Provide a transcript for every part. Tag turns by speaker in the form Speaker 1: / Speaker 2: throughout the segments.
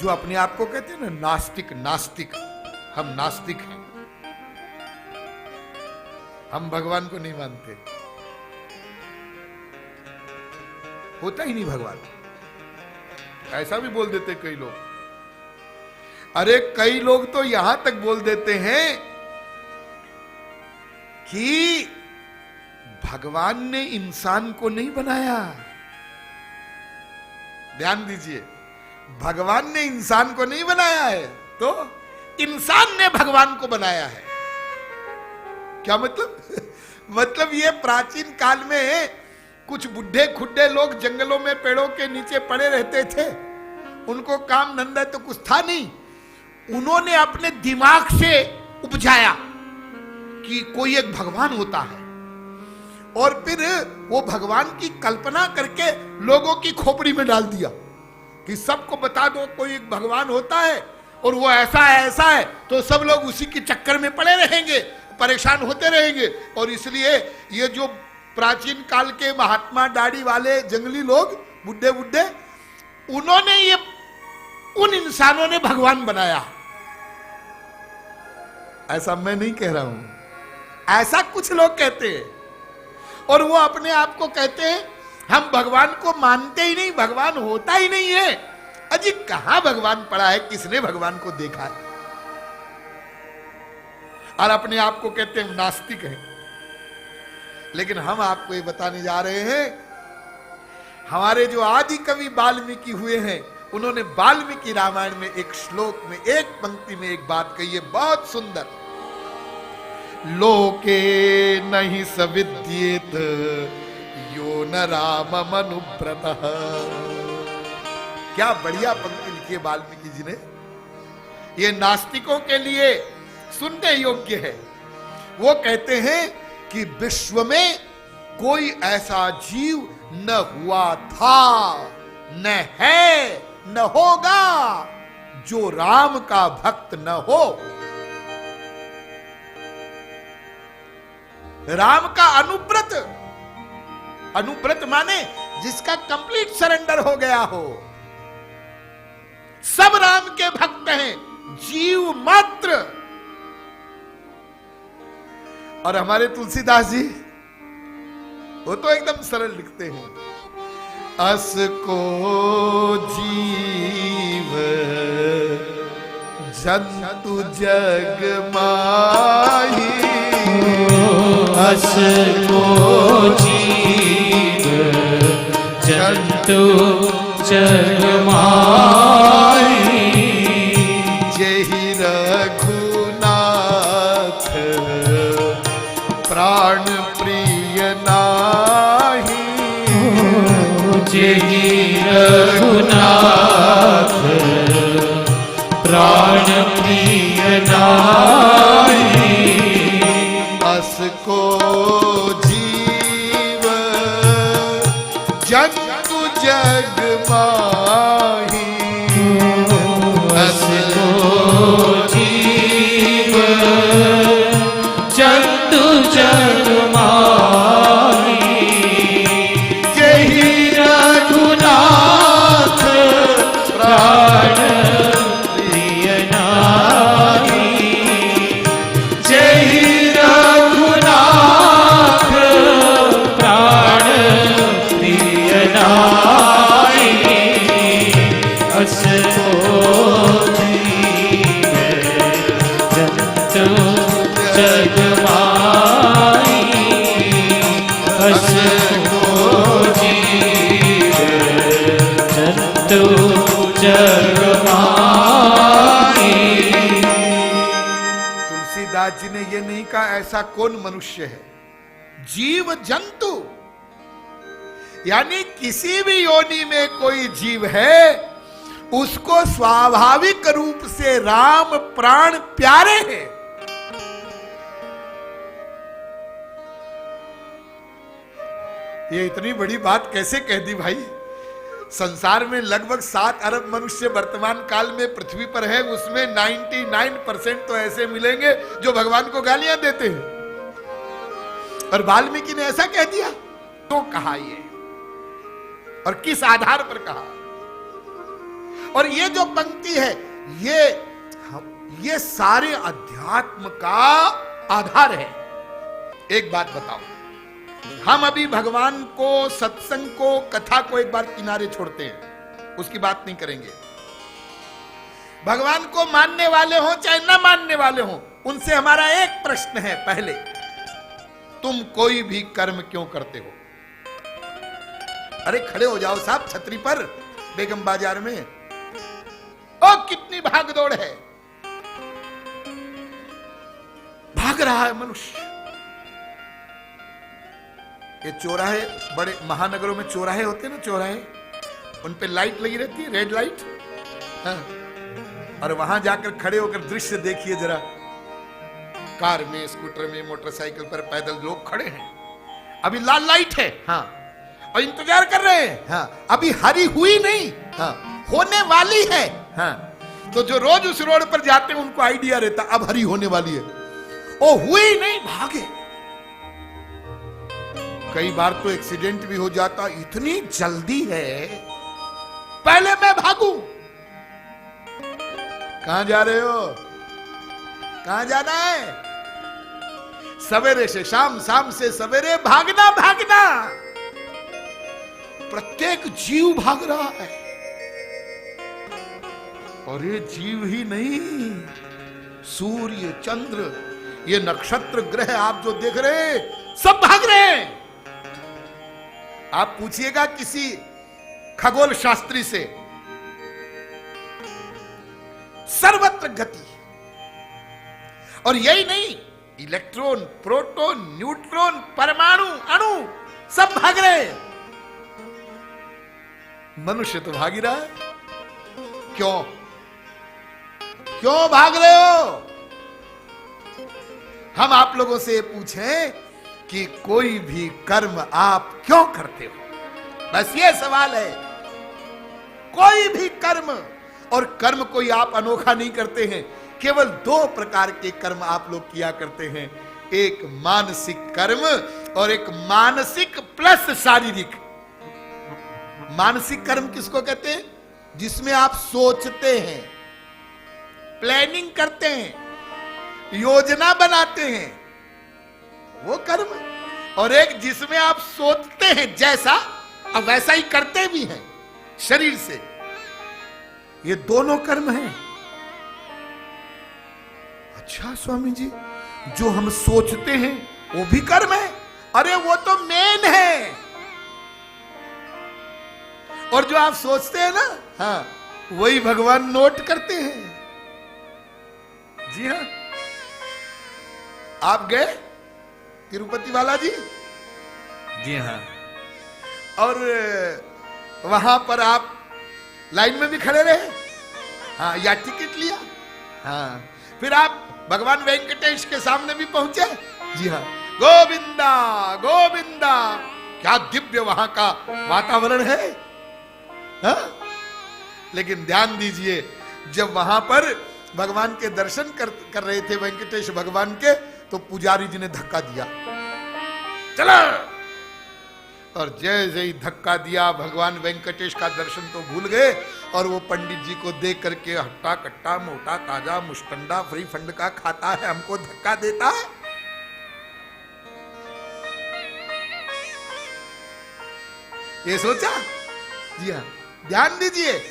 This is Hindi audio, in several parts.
Speaker 1: जो अपने आप को कहते हैं ना नास्तिक, नास्तिक, हम नास्तिक हैं, हम भगवान को नहीं मानते, होता ही नहीं भगवान, ऐसा भी बोल देते कई लोग। अरे कई लोग तो यहां तक बोल देते हैं कि भगवान ने इंसान को नहीं बनाया। ध्यान दीजिए, भगवान ने इंसान को नहीं बनाया है, तो इंसान ने भगवान को बनाया है। क्या मतलब? मतलब ये प्राचीन काल में कुछ बुढ़े खुड्डे लोग जंगलों में पेड़ों के नीचे पड़े रहते थे, उनको काम धंधा तो कुछ था नहीं, उन्होंने अपने दिमाग से उपजाया कि कोई एक भगवान होता है, और फिर वो भगवान की कल्पना करके लोगों की खोपड़ी में डाल दिया कि सबको बता दो कोई एक भगवान होता है और वो ऐसा है ऐसा है, तो सब लोग उसी के चक्कर में पड़े रहेंगे, परेशान होते रहेंगे। और इसलिए ये जो प्राचीन काल के महात्मा दाढ़ी वाले जंगली लोग, बुड्ढे बुड्ढे, उन्होंने ये, उन इंसानों ने भगवान बनाया। ऐसा मैं नहीं कह रहा हूं, ऐसा कुछ लोग कहते हैं, और वो अपने आप को कहते हैं हम भगवान को मानते ही नहीं, भगवान होता ही नहीं है। अजी कहां भगवान पड़ा है, किसने भगवान को देखा है? और अपने आप को कहते हैं नास्तिक हैं। लेकिन हम आपको ये बताने जा रहे हैं, हमारे जो आदि कवि वाल्मीकि हुए हैं, उन्होंने वाल्मीकि रामायण में एक श्लोक में, एक पंक्ति में एक बात कही है बहुत सुंदर। लोके नहीं सविद्येत यो न राम मनुव्रतः। क्या बढ़िया पंक्ति लिखी है वाल्मीकि जी ने, ये नास्तिकों के लिए सुनने योग्य है। वो कहते हैं कि विश्व में कोई ऐसा जीव न हुआ था, न है, न होगा जो राम का भक्त न हो। राम का अनुव्रत, अनुव्रत माने जिसका कंप्लीट सरेंडर हो गया हो, सब राम के भक्त हैं, जीव मात्र। और हमारे तुलसीदास जी, वो तो एकदम सरल लिखते हैं, अस को जीव जंतु जग माही,
Speaker 2: अस को जीव जंतु जग माही,
Speaker 1: जेहि रघुनाथ प्राण प्रिय नाही,
Speaker 2: जेहि रघुनाथ प्राण प्रिय नाही,
Speaker 1: अस को जीव जंतु जग माही,
Speaker 2: अस को जीव जंतु जग माही,
Speaker 1: जेहि
Speaker 2: रघुनाथ प्राण प्रिय नाही, जेहि रघुनाथ प्राण प्रिय नाही, अस को जीव जंतु जग माही, अस को जीव जंतु जग माही।
Speaker 1: तुलसीदास जी ने ये नहीं कहा ऐसा कौन मनुष्य है, जीव जंतु, यानी किसी भी योनि में कोई जीव है, उसको स्वाभाविक रूप से राम प्राण प्यारे हैं। ये इतनी बड़ी बात कैसे कह दी भाई? संसार में लगभग 7 अरब मनुष्य वर्तमान काल में पृथ्वी पर है, उसमें 99% तो ऐसे मिलेंगे जो भगवान को गालियां देते हैं, और वाल्मीकि ने ऐसा कह दिया। तो कहा ये, और किस आधार पर कहा? और ये जो पंक्ति है ये सारे अध्यात्म का आधार है। एक बात बताओ, हम अभी भगवान को, सत्संग को, कथा को एक बार किनारे छोड़ते हैं, उसकी बात नहीं करेंगे। भगवान को मानने वाले हो चाहे न मानने वाले हो, उनसे हमारा एक प्रश्न है। पहले, तुम कोई भी कर्म क्यों करते हो? अरे खड़े हो जाओ साहब छतरी पर, बेगम बाजार में। ओ कितनी भागदौड़ है, भाग रहा है मनुष्य। ये चौराहे, बड़े महानगरों में चौराहे होते हैं ना, चौराहे, उन पे लाइट लगी रहती है, रेड लाइट। हाँ। और वहां जाकर खड़े होकर दृश्य देखिए जरा, कार में, स्कूटर में, मोटरसाइकिल पर, पैदल लोग खड़े हैं। अभी लाल लाइट है, हाँ, और इंतजार कर रहे हैं, हाँ, अभी हरी हुई नहीं, हाँ, होने वाली है, हाँ। तो जो रोज उस रोड पर जाते हैं उनको आइडिया रहता अब हरी होने वाली है, ओ हुई नहीं, भागे। कई बार तो एक्सीडेंट भी हो जाता, इतनी जल्दी है, पहले मैं भागूं। कहां जा रहे हो? कहां जाना है? सवेरे से शाम, शाम से सवेरे, भागना भागना। प्रत्येक जीव भाग रहा है। और ये जीव ही नहीं, सूर्य, चंद्र, ये नक्षत्र, ग्रह आप जो देख रहे हैं, सब भाग रहे हैं। आप पूछिएगा किसी खगोल शास्त्री से, सर्वत्र गति। और यही नहीं, इलेक्ट्रॉन, प्रोटॉन, न्यूट्रॉन, परमाणु, अणु, सब भाग रहे हैं। मनुष्य तो भाग ही रहा है। क्यों? क्यों भाग रहे हो? हम आप लोगों से पूछें कि कोई भी कर्म आप क्यों करते हो? बस ये सवाल है। कोई भी कर्म, और कर्म कोई आप अनोखा नहीं करते हैं। केवल दो प्रकार के कर्म आप लोग किया करते हैं, एक मानसिक कर्म और एक मानसिक प्लस शारीरिक। मानसिक कर्म किसको कहते हैं? जिसमें आप सोचते हैं, प्लानिंग करते हैं, योजना बनाते हैं, वो कर्म। और एक जिसमें आप सोचते हैं जैसा, अब वैसा ही करते भी हैं शरीर से। ये दोनों कर्म हैं। अच्छा स्वामी जी, जो हम सोचते हैं वो भी कर्म है? अरे वो तो मेन है। और जो आप सोचते हैं ना, हाँ, वही भगवान नोट करते हैं। जी हाँ, आप गए तिरुपति बालाजी? जी हाँ। और वहां पर आप लाइन में भी खड़े रहे, हाँ, या टिकट लिया, हाँ, फिर आप भगवान वेंकटेश के सामने भी पहुंचे। जी हाँ, गोविंदा गोविंदा, क्या दिव्य वहां का वातावरण है, हाँ? लेकिन ध्यान दीजिए, जब वहां पर भगवान के दर्शन कर रहे थे वेंकटेश भगवान के, तो पुजारी जी ने धक्का दिया, चलो। और जैसे ही धक्का दिया, भगवान वेंकटेश का दर्शन तो भूल गए, और वो पंडित जी को देख करके, हट्टा कट्टा, मोटा ताजा, मुस्टंडा, फ्री फंड का खाता है, हमको धक्का देता है। ये सोचा? जी हाँ, ध्यान दीजिए,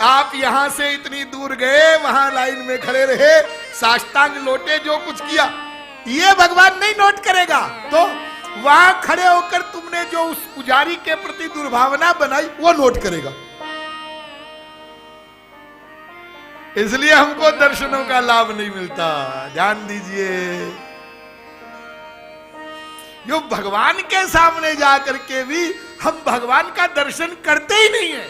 Speaker 1: आप यहां से इतनी दूर गए, वहां लाइन में खड़े रहे, साष्टांग लोटे, जो कुछ किया, ये भगवान नहीं नोट करेगा। तो वहां खड़े होकर तुमने जो उस पुजारी के प्रति दुर्भावना बनाई, वो नोट करेगा। इसलिए हमको दर्शनों का लाभ नहीं मिलता। ध्यान दीजिए, जो भगवान के सामने जाकर के भी हम भगवान का दर्शन करते ही नहीं है।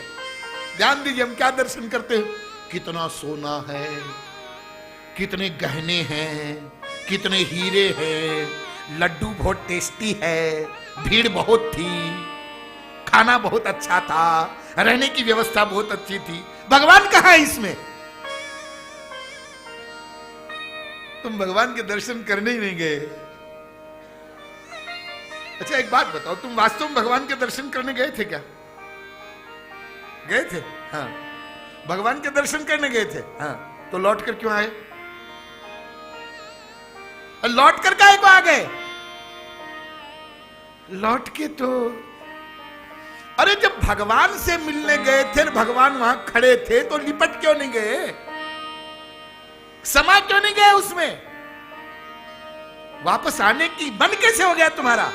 Speaker 1: ध्यान दीजिए, हम क्या दर्शन करते हैं? कितना सोना है, कितने गहने हैं, कितने हीरे हैं, लड्डू बहुत टेस्टी है, भीड़ बहुत थी, खाना बहुत अच्छा था, रहने की व्यवस्था बहुत अच्छी थी। भगवान कहाँ है इसमें? तुम भगवान के दर्शन करने ही नहीं गए। अच्छा एक बात बताओ, तुम वास्तव में भगवान के दर्शन करने गए थे क्या? गए थे? हाँ। भगवान के दर्शन करने गए थे, हाँ, तो लौट कर क्यों आए? लौट कर काहे को आ गए? लौट के तो, अरे जब भगवान से मिलने गए थे, भगवान वहां खड़े थे, तो लिपट क्यों नहीं गए? समा क्यों नहीं गए उसमें? वापस आने की मन कैसे हो गया तुम्हारा?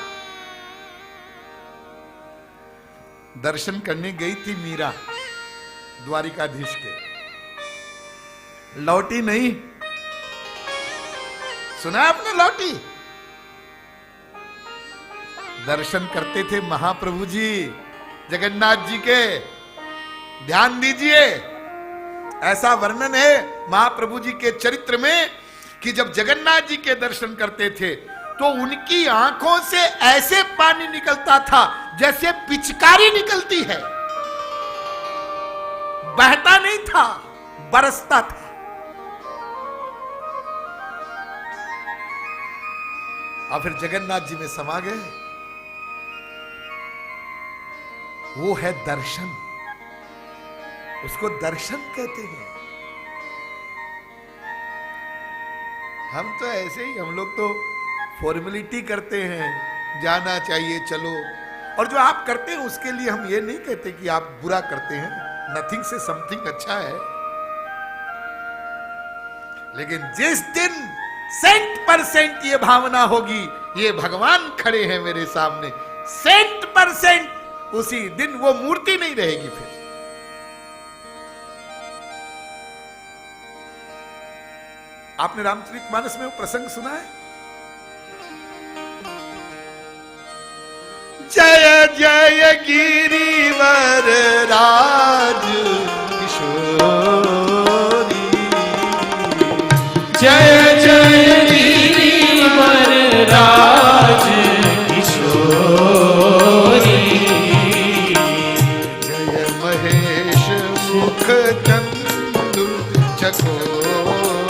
Speaker 1: दर्शन करने गई थी मीरा द्वारिकाधीश के, लौटी नहीं। सुना आपने? लौटी। दर्शन करते थे महाप्रभु जी जगन्नाथ जी के, ध्यान दीजिए। ऐसा वर्णन है महाप्रभु जी के चरित्र में कि जब जगन्नाथ जी के दर्शन करते थे तो उनकी आंखों से ऐसे पानी निकलता था जैसे पिचकारी निकलती है, बहता नहीं था, बरसता था। और फिर जगन्नाथ जी में समा गए। वो है दर्शन, उसको दर्शन कहते हैं। हम तो ऐसे ही, हम लोग तो फॉर्मेलिटी करते हैं, जाना चाहिए चलो, और जो आप करते हैं उसके लिए हम ये नहीं कहते कि आप बुरा करते हैं, नथिंग से समथिंग अच्छा है। लेकिन जिस दिन 100% ये भावना होगी ये भगवान खड़े हैं मेरे सामने, 100%, उसी दिन वो मूर्ति नहीं रहेगी। फिर आपने रामचरितमानस में वो प्रसंग सुना है? जय जय गिरिवर राज किशोरी,
Speaker 2: जय जय गिरिवर राज किशोरी,
Speaker 1: जय महेश मुख चंदु चकोरी,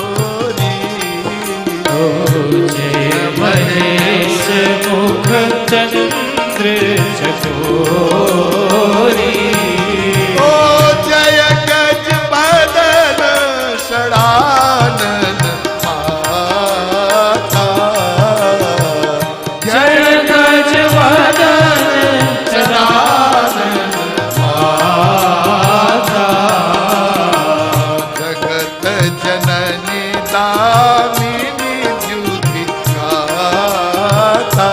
Speaker 2: जय महेश मुख चंद्र चकोरी,
Speaker 1: ओ जय गज बदन षडानन माता,
Speaker 2: जय गज वदन षडानन माता,
Speaker 1: जगत जननी दामिनी द्युति गाता,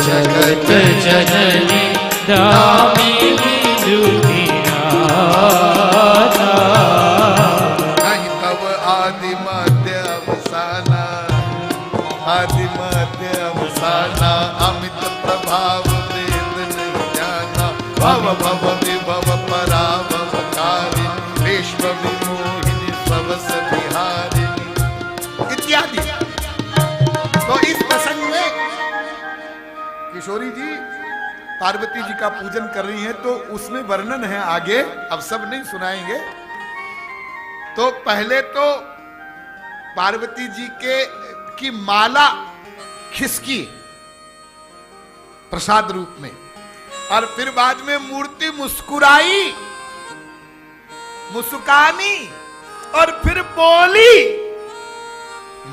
Speaker 2: जगत जननी दामिनी दुतिनाथा,
Speaker 1: नहीं तब आदि मध्य अवसाना, आदि मध्य अवसाना, अमित प्रभाव वेद नहीं जाना, भव भव विभव पराभव कारिणी, विश्व विमोहिनी स्वस विहारिणी इत्यादि। तो इस प्रसंग में किशोरी जी पार्वती जी का पूजन कर रही हैं, तो उसमें वर्णन है आगे, अब सब नहीं सुनाएंगे। तो पहले तो पार्वती जी की माला खिसकी प्रसाद रूप में, और फिर बाद में मूर्ति मुस्कुराई, मुस्कानी, और फिर बोली,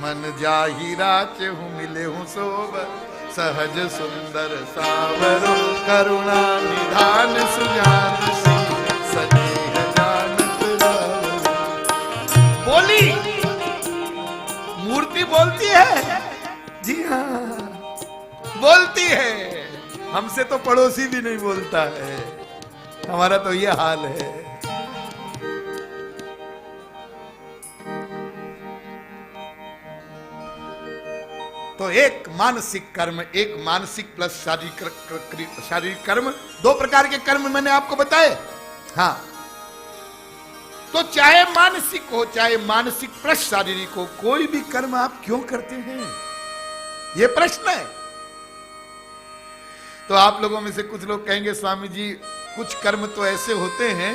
Speaker 1: मन जाहिरा चहु मिले हूं सोबर, सहज सुंदर सावरो, करुणा निधान सुजान सिंह, सनेह जानत रावण। बोली, मूर्ति बोलती है, जी हाँ बोलती है। हमसे तो पड़ोसी भी नहीं बोलता है, हमारा तो ये हाल है। तो एक मानसिक कर्म, एक मानसिक प्लस शारीरिक कर्म, दो प्रकार के कर्म मैंने आपको बताए। हाँ, तो चाहे मानसिक हो चाहे मानसिक प्लस शारीरिक हो, कोई भी कर्म आप क्यों करते हैं, यह प्रश्न है। तो आप लोगों में से कुछ लोग कहेंगे स्वामी जी कुछ कर्म तो ऐसे होते हैं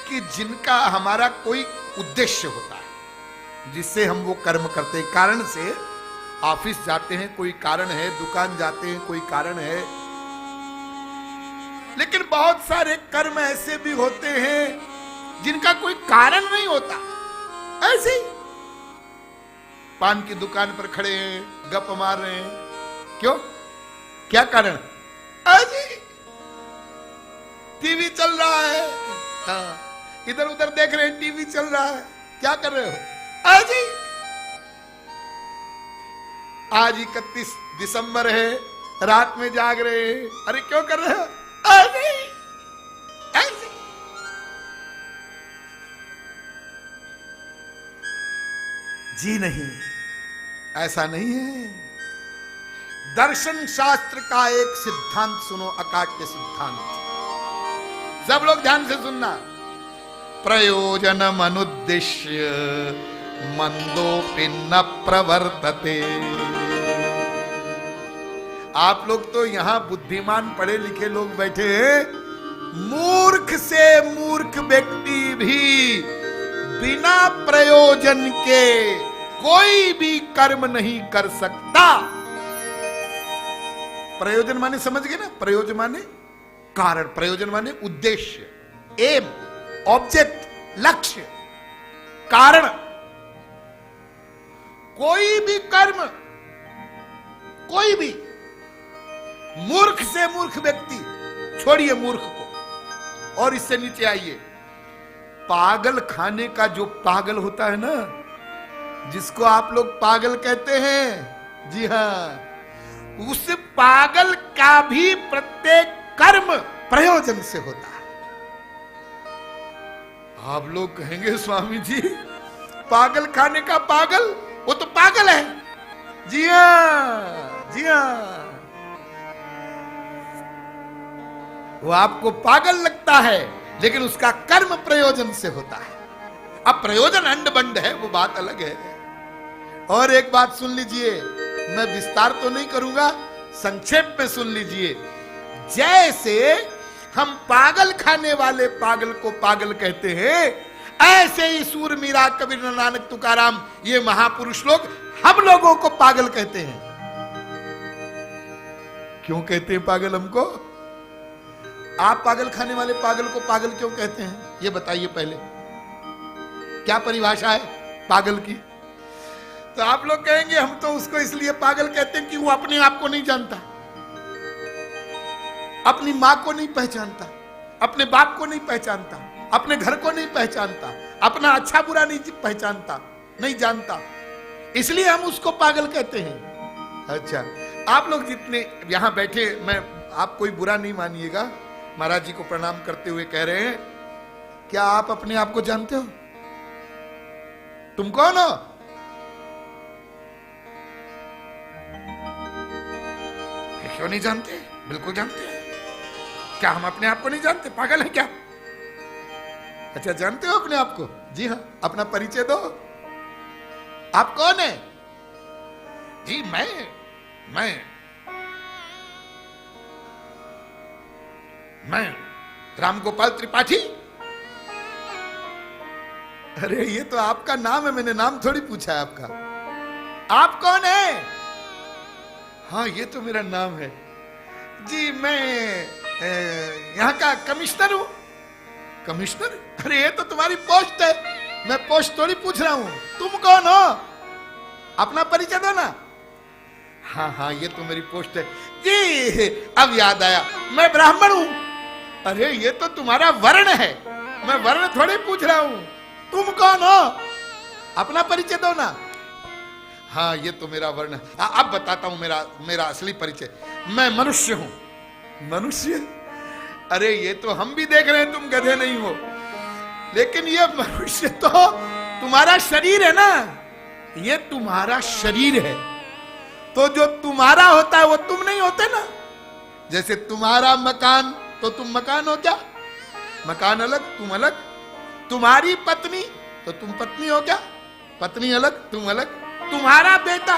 Speaker 1: कि जिनका हमारा कोई उद्देश्य होता है, जिससे हम वो कर्म करते हैं। कारण से ऑफिस जाते हैं, कोई कारण है, दुकान जाते हैं, कोई कारण है, लेकिन बहुत सारे कर्म ऐसे भी होते हैं जिनका कोई कारण नहीं होता, ऐसे ही पान की दुकान पर खड़े हैं, गप मार रहे हैं, क्यों, क्या कारण, ऐसे टीवी चल रहा है, हाँ, इधर उधर देख रहे हैं, टीवी चल रहा है, क्या कर रहे हो, आज 31 दिसंबर है, रात में जाग रहे हैं, अरे क्यों कर रहे हो, ऐसे जी नहीं, ऐसा नहीं है। दर्शन शास्त्र का एक सिद्धांत सुनो, अकाट्य सिद्धांत, सब लोग ध्यान से सुनना। प्रयोजनम अनुद्देश्य मंदोपि न प्रवर्तते। आप लोग तो यहां बुद्धिमान पढ़े लिखे लोग बैठे हैं, मूर्ख से मूर्ख व्यक्ति भी बिना प्रयोजन के कोई भी कर्म नहीं कर सकता। प्रयोजन माने समझ गए ना, प्रयोजन माने कारण, प्रयोजन माने उद्देश्य, एम, ऑब्जेक्ट, लक्ष्य, कारण। कोई भी कर्म, कोई भी, मूर्ख से मूर्ख व्यक्ति, छोड़िए मूर्ख को और इससे नीचे आइए, पागल खाने का जो पागल होता है ना, जिसको आप लोग पागल कहते हैं, जी हां, उस पागल का भी प्रत्येक कर्म प्रयोजन से होता है। आप लोग कहेंगे स्वामी जी पागल खाने का पागल, वो तो पागल है, जी हां, जी हां, वो आपको पागल लगता है, लेकिन उसका कर्म प्रयोजन से होता है। अब प्रयोजन अंड बंड है, वो बात अलग है। और एक बात सुन लीजिए, मैं विस्तार तो नहीं करूंगा, संक्षेप में सुन लीजिए। जैसे हम पागल खाने वाले पागल को पागल कहते हैं, ऐसे ही सूर, मीरा, कबीर, नानक, तुकाराम, ये महापुरुष लोग हम लोगों को पागल कहते हैं। क्यों कहते हैं पागल हमको? आप पागल खाने वाले पागल को पागल क्यों कहते हैं, ये बताइए पहले, क्या परिभाषा है पागल की? तो आप लोग कहेंगे हम तो उसको इसलिए पागल कहते हैं कि वो अपने आप को नहीं जानता, अपनी मां को नहीं पहचानता, अपने बाप को नहीं पहचानता, अपने घर को नहीं पहचानता, अपना अच्छा बुरा नहीं पहचानता, नहीं जानता, इसलिए हम उसको पागल कहते हैं। अच्छा, आप लोग जितने यहां बैठे, मैं आप कोई बुरा नहीं मानिएगा, महाराज जी को प्रणाम करते हुए कह रहे हैं, क्या आप अपने आप को जानते हो? तुम कौन हो? क्यों नहीं जानते? बिल्कुल जानते हैं। क्या हम अपने आप को नहीं जानते? पागल है क्या? अच्छा, जानते हो अपने आप को? जी हाँ, अपना परिचय दो, आप कौन है? जी मैं रामगोपाल त्रिपाठी। अरे ये तो आपका नाम है, मैंने नाम थोड़ी पूछा है आपका। आप कौन है? हाँ ये तो मेरा नाम है जी, मैं यहाँ का कमिश्नर हूं। कमिश्नर? अरे ये तो तुम्हारी पोस्ट है, मैं पोस्ट थोड़ी पूछ रहा हूं। तुम कौन हो? अपना परिचय दो ना। हाँ ये तो मेरी पोस्ट है जी, अब याद आया, मैं ब्राह्मण हूं। अरे ये तो तुम्हारा वर्ण है, मैं वर्ण थोड़ी पूछ रहा हूं। तुम कौन हो? अपना परिचय दो ना। हाँ ये तो मेरा वर्ण है। अब बताता हूं मेरा असली परिचय, मैं मनुष्य हूं। मनुष्य? अरे ये तो हम भी देख रहे हैं तुम गधे नहीं हो, लेकिन ये मनुष्य तो तुम्हारा शरीर है ना, ये तुम्हारा शरीर है, तो जो तुम्हारा होता है वो तुम नहीं होते ना। जैसे तुम्हारा मकान, तो तुम मकान हो क्या? मकान अलग, तुम अलग। तुम्हारी पत्नी, तो तुम पत्नी हो क्या? पत्नी अलग, तुम अलग। तुम्हारा बेटा,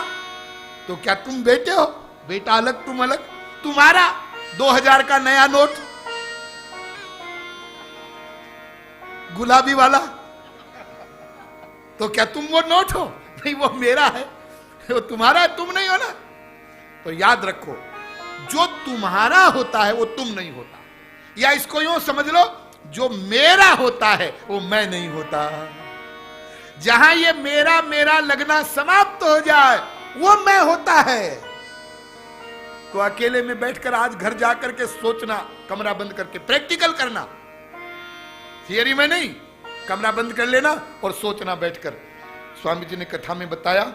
Speaker 1: तो क्या तुम बेटे हो? बेटा अलग, तुम अलग। तुम्हारा 2000 का नया नोट, गुलाबी वाला, तो क्या तुम वो नोट हो? नहीं, वो मेरा है, वो तुम्हारा है, तुम नहीं हो ना। तो याद रखो, जो तुम्हारा होता है वो तुम नहीं होता। या इसको यूं समझ लो, जो मेरा होता है वो मैं नहीं होता। जहां ये मेरा मेरा लगना समाप्त हो जाए वो मैं होता है। तो अकेले में बैठकर आज घर जाकर के सोचना, कमरा बंद करके प्रैक्टिकल करना, थियरी में नहीं, कमरा बंद कर लेना और सोचना बैठकर। स्वामी जी ने कथा में बताया,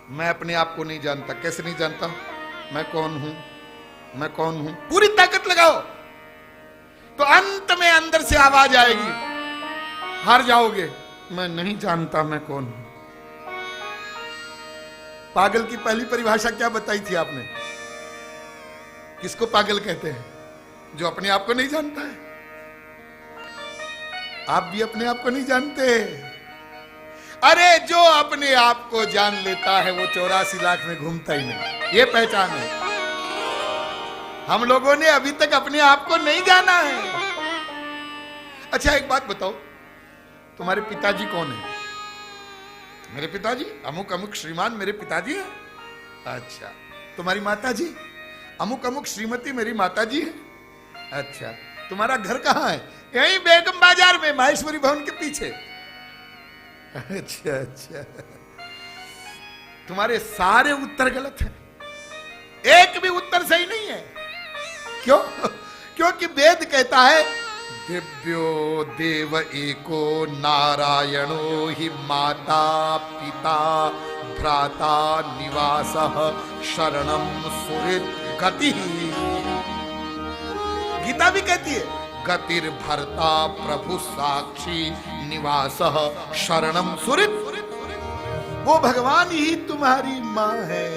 Speaker 1: मैं अपने आप को नहीं जानता। कैसे नहीं जानता? मैं कौन हूं, मैं कौन हूं। पूरी ताकत लगाओ तो अंत में अंदर से आवाज आएगी, हार जाओगे, मैं नहीं जानता मैं कौन हूं। पागल की पहली परिभाषा क्या बताई थी आपने? किसको पागल कहते हैं? जो अपने आप को नहीं जानता है। आप भी अपने आप को नहीं जानते। अरे जो अपने आप को जान लेता है वो 84 लाख में घूमता ही नहीं। ये पहचान है। हम लोगों ने अभी तक अपने आप को नहीं जाना है। अच्छा एक बात बताओ, तुम्हारे पिताजी कौन है? मेरे पिताजी अमुक अमुक श्रीमान मेरे पिताजी हैं। अच्छा, तुम्हारी माताजी अमुक अमुक श्रीमती मेरी माताजी है। अच्छा, तुम्हारा घर कहां है? यहीं बेगम बाजार में, माहेश्वरी भवन के पीछे। अच्छा अच्छा, तुम्हारे सारे उत्तर गलत हैं, एक भी उत्तर सही नहीं है। क्यों? क्योंकि वेद कहता है दिव्यो देव एको नारायणो ही माता पिता भ्राता निवासः शरणम सुहृत् गति। गीता भी कहती है गतिर भर्ता प्रभु साक्षी निवासः शरणम सुहृत्। वो भगवान ही तुम्हारी माँ है,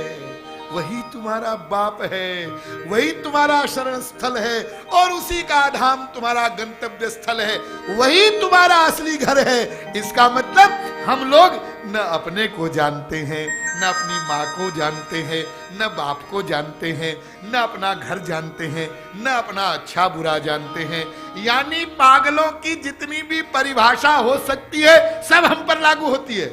Speaker 1: वही तुम्हारा बाप है, वही तुम्हारा शरण स्थल है और उसी का धाम तुम्हारा गंतव्य स्थल है, वही तुम्हारा असली घर है। इसका मतलब हम लोग न अपने को जानते हैं, न अपनी माँ को जानते हैं, न बाप को जानते हैं, न अपना घर जानते हैं, न अपना अच्छा बुरा जानते हैं। यानी पागलों की जितनी भी परिभाषा हो सकती है सब हम पर लागू होती है।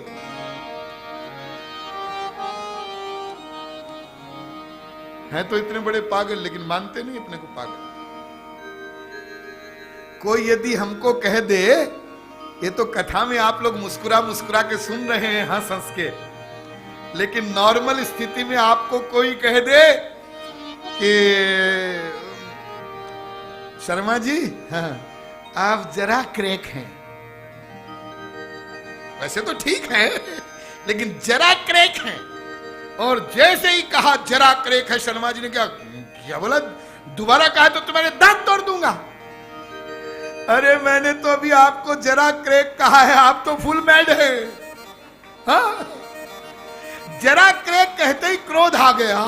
Speaker 1: हैं तो इतने बड़े पागल लेकिन मानते नहीं अपने को पागल। कोई यदि हमको कह दे, ये तो कथा में आप लोग मुस्कुरा मुस्कुरा के सुन रहे हैं हंस हंस के, लेकिन नॉर्मल स्थिति में आपको कोई कह दे कि शर्मा जी हाँ, आप जरा क्रैक हैं। वैसे तो ठीक है लेकिन जरा क्रैक हैं। और जैसे ही कहा जरा क्रैक है, शर्मा जी ने क्या बोला? दोबारा कहा तो तुम्हारे दांत तोड़ दूंगा। अरे मैंने तो अभी आपको जरा क्रैक कहा है, आप तो फुल मैड है। हाँ? जरा क्रैक कहते ही क्रोध आ गया।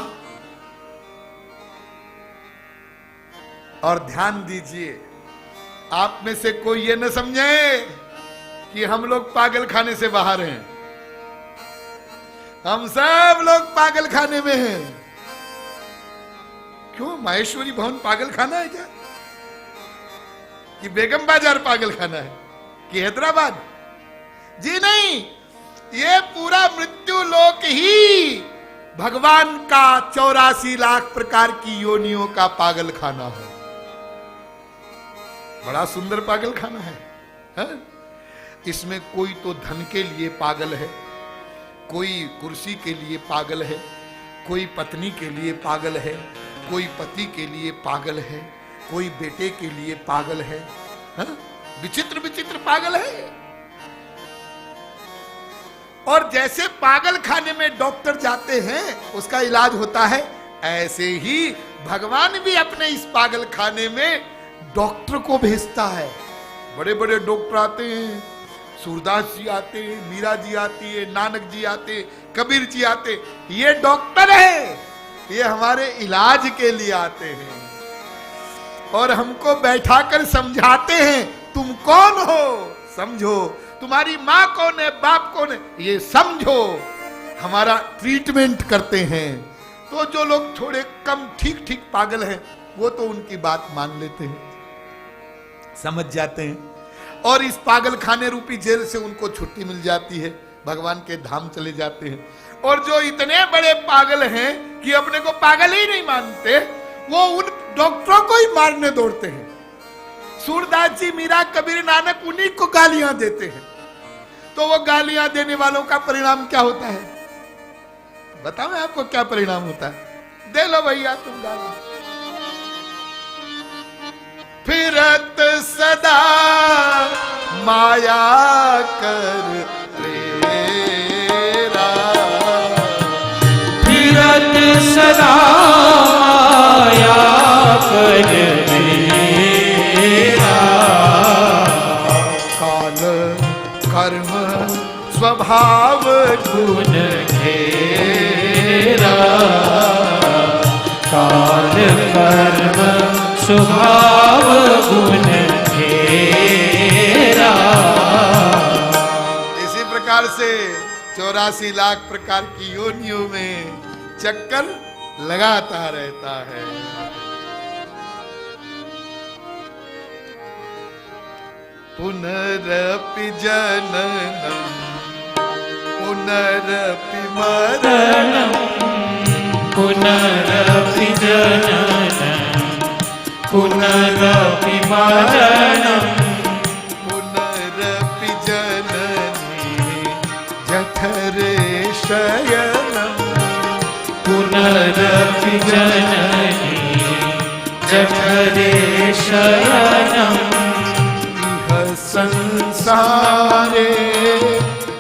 Speaker 1: और ध्यान दीजिए, आप में से कोई ये न समझे कि हम लोग पागल खाने से बाहर हैं। हम सब लोग पागल खाने में हैं। क्यों? माहेश्वरी भवन पागल खाना है क्या? कि बेगम बाजार पागल खाना है? कि हैदराबाद? जी नहीं, ये पूरा मृत्यु लोक ही भगवान का 84 लाख प्रकार की योनियों का पागल खाना है। बड़ा सुंदर पागल खाना है? इसमें कोई तो धन के लिए पागल है, कोई कुर्सी के लिए पागल है, कोई पत्नी के लिए पागल है, कोई पति के लिए पागल है, कोई बेटे के लिए पागल है। विचित्र विचित्र पागल है। और जैसे पागल खाने में डॉक्टर जाते हैं उसका इलाज होता है, ऐसे ही भगवान भी अपने इस पागल खाने में डॉक्टर को भेजता है। बड़े बड़े डॉक्टर आते हैं, सूरदास जी आते, मीरा जी आती है, नानक जी आते, कबीर जी आते। ये डॉक्टर है, ये हमारे इलाज के लिए आते हैं और हमको बैठाकर समझाते हैं तुम कौन हो, समझो, तुम्हारी माँ कौन है, बाप कौन है, ये समझो। हमारा ट्रीटमेंट करते हैं। तो जो लोग थोड़े कम ठीक ठीक पागल हैं वो तो उनकी बात मान लेते हैं, समझ जाते हैं और इस पागल खाने रूपी जेल से उनको छुट्टी मिल जाती है, भगवान के धाम चले जाते हैं। और जो इतने बड़े पागल हैं कि अपने को पागल ही नहीं मानते, वो उन डॉक्टरों को ही मारने दौड़ते हैं। सूरदास जी, मीरा, कबीर, नानक उन्हीं को गालियां देते हैं। तो वो गालियां देने वालों का परिणाम क्या होता है? बताओ आपको क्या परिणाम होता है? दे लो भैया तुम गाली। फिरत सदा माया कर तेरा,
Speaker 2: फिरत सदा माया कर तेरा,
Speaker 1: काल कर्म स्वभाव
Speaker 2: गुण घेरा, काल कर्म स्वभाव गुण घेरा।
Speaker 1: इसी प्रकार से 84 लाख प्रकार की योनियों में चक्कर लगाता रहता है। पुनरपि जननम पुनरपि मरणम,
Speaker 2: पुनरपि जननम पुनरपि मरणम,
Speaker 1: पुनरपि जननी जठरे शयनम,
Speaker 2: पुनरपि जननी जठरे शयनम,
Speaker 1: इह संसारे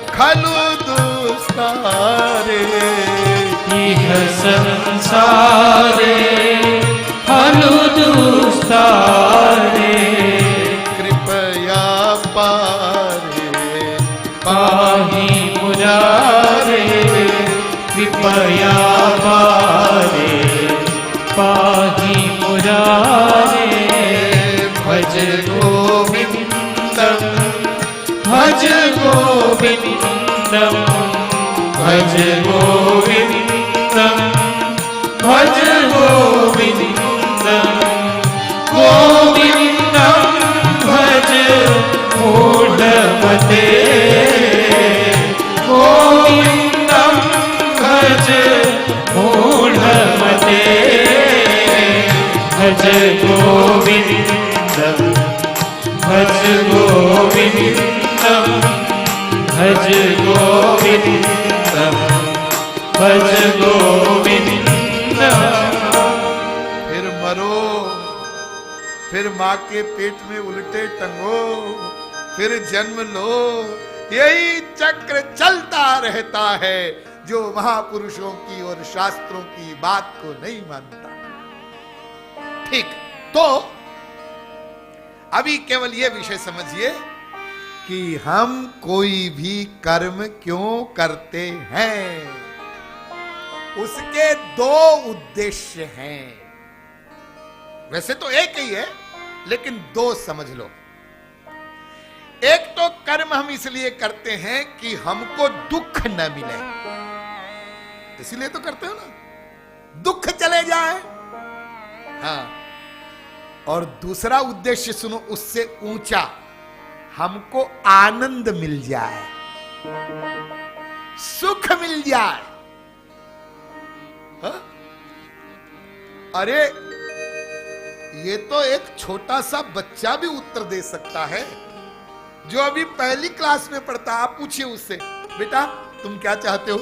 Speaker 1: खलु दुस्तारे,
Speaker 2: इह संसारे खलु दुस्तारे,
Speaker 1: कृपया पारे
Speaker 2: पाहि मुरारे, कृपया पारे पाहि मुरारे, भज गोविंदम भज गोविंदम भज गोविंदम भज गोविंदम, गोविंदम भज मूढ़मते, गोविंदम भज मूढ़मते, भज गोविंदम भज गोविंदम भज गोविंदम भज गोविंदम।
Speaker 1: फिर मरो, फिर माँ के पेट में उल्टे टंगो, फिर जन्म लो, यही चक्र चलता रहता है जो महापुरुषों की और शास्त्रों की बात को नहीं मानता। ठीक, तो अभी केवल यह विषय समझिए कि हम कोई भी कर्म क्यों करते हैं। उसके दो उद्देश्य हैं। वैसे तो एक ही है, लेकिन दो समझ लो। एक तो कर्म हम इसलिए करते हैं कि हमको दुख न मिले, इसलिए तो करते हो ना, दुख चले जाए। हाँ, और दूसरा उद्देश्य सुनो, उससे ऊंचा, हमको आनंद मिल जाए, सुख मिल जाए। हा? अरे ये तो एक छोटा सा बच्चा भी उत्तर दे सकता है, जो अभी पहली क्लास में पढ़ता। आप पूछिए उससे, बेटा तुम क्या चाहते हो?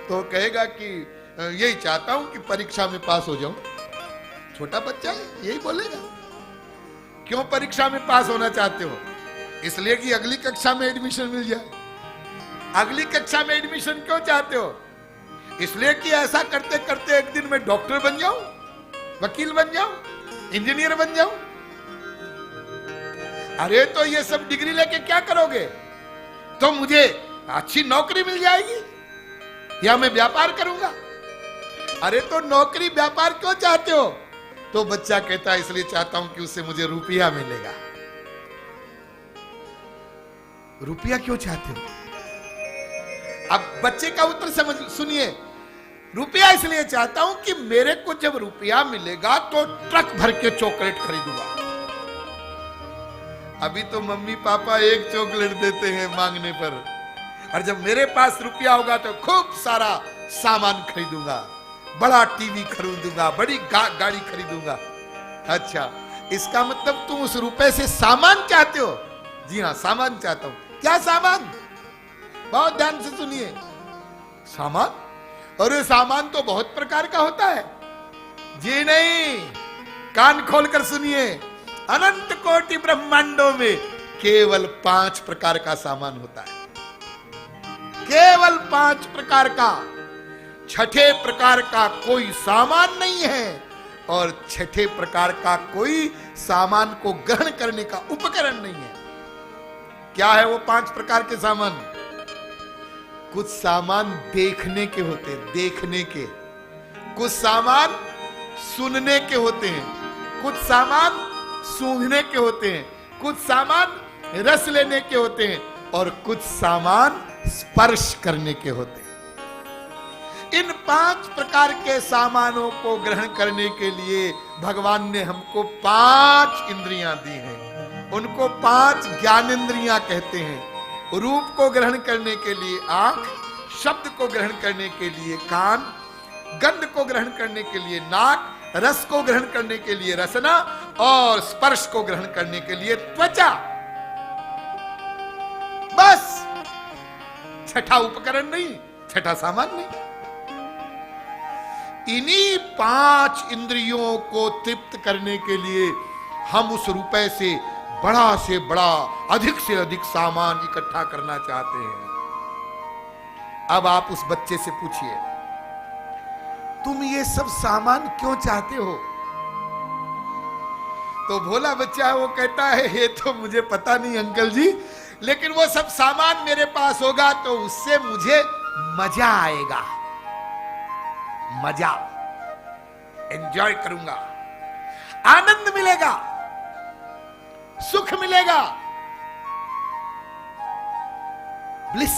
Speaker 1: तो कहेगा कि यही चाहता हूं कि परीक्षा में पास हो जाऊं। छोटा बच्चा है, यही बोलेगा। क्यों परीक्षा में पास होना चाहते हो? इसलिए कि अगली कक्षा में एडमिशन मिल जाए। अगली कक्षा में एडमिशन क्यों चाहते हो? इसलिए कि ऐसा करते करते एक दिन मैं डॉक्टर बन जाऊं, वकील बन जाऊं, इंजीनियर बन जाऊं। अरे तो ये सब डिग्री लेके क्या करोगे? तो मुझे अच्छी नौकरी मिल जाएगी या मैं व्यापार करूंगा। अरे तो नौकरी व्यापार क्यों चाहते हो? तो बच्चा कहता है इसलिए चाहता हूं कि उससे मुझे रुपया मिलेगा। रुपया क्यों चाहते हो? अब बच्चे का उत्तर समझ सुनिए। रुपया इसलिए चाहता हूं कि मेरे को जब रुपया मिलेगा तो ट्रक भर के चॉकलेट खरीदूंगा। अभी तो मम्मी पापा एक चॉकलेट देते हैं मांगने पर, और जब मेरे पास रुपया होगा तो खूब सारा सामान खरीदूंगा। बड़ा टीवी खरीदूंगा, बड़ी गाड़ी खरीदूंगा। अच्छा, इसका मतलब तुम उस रुपए से सामान चाहते हो? जी हाँ, सामान चाहता हूं। क्या सामान? बहुत ध्यान से सुनिए। सामान? अरे सामान तो बहुत प्रकार का होता है। जी नहीं, कान खोलकर सुनिए। अनंत कोटि ब्रह्मांडों में केवल 5 प्रकार का सामान होता है, केवल 5 प्रकार का। छठे प्रकार का कोई सामान नहीं है, और छठे प्रकार का कोई सामान को ग्रहण करने का उपकरण नहीं है। क्या है वो 5 प्रकार के सामान? कुछ सामान देखने के होते हैं, देखने के। कुछ सामान सुनने के होते हैं, कुछ सामान सूंघने के होते हैं, कुछ सामान रस लेने के होते हैं, और कुछ सामान स्पर्श करने के होते हैं। इन 5 प्रकार के सामानों को ग्रहण करने के लिए भगवान ने हमको 5 इंद्रियां दी हैं। उनको 5 ज्ञानेंद्रियां कहते हैं। रूप को ग्रहण करने के लिए आंख, शब्द को ग्रहण करने के लिए कान, गंध को ग्रहण करने के लिए नाक, रस को ग्रहण करने के लिए रसना, और स्पर्श को ग्रहण करने के लिए त्वचा। बस, छठा उपकरण नहीं, छठा सामान नहीं। इन्हीं 5 इंद्रियों को तृप्त करने के लिए हम उस रुपए से बड़ा, अधिक से अधिक सामान इकट्ठा करना चाहते हैं। अब आप उस बच्चे से पूछिए, तुम ये सब सामान क्यों चाहते हो? तो भोला बच्चा वो कहता है, ये तो मुझे पता नहीं अंकल जी, लेकिन वो सब सामान मेरे पास होगा तो उससे मुझे मजा आएगा, मजा, एंजॉय करूंगा, आनंद मिलेगा, सुख मिलेगा, ब्लिस,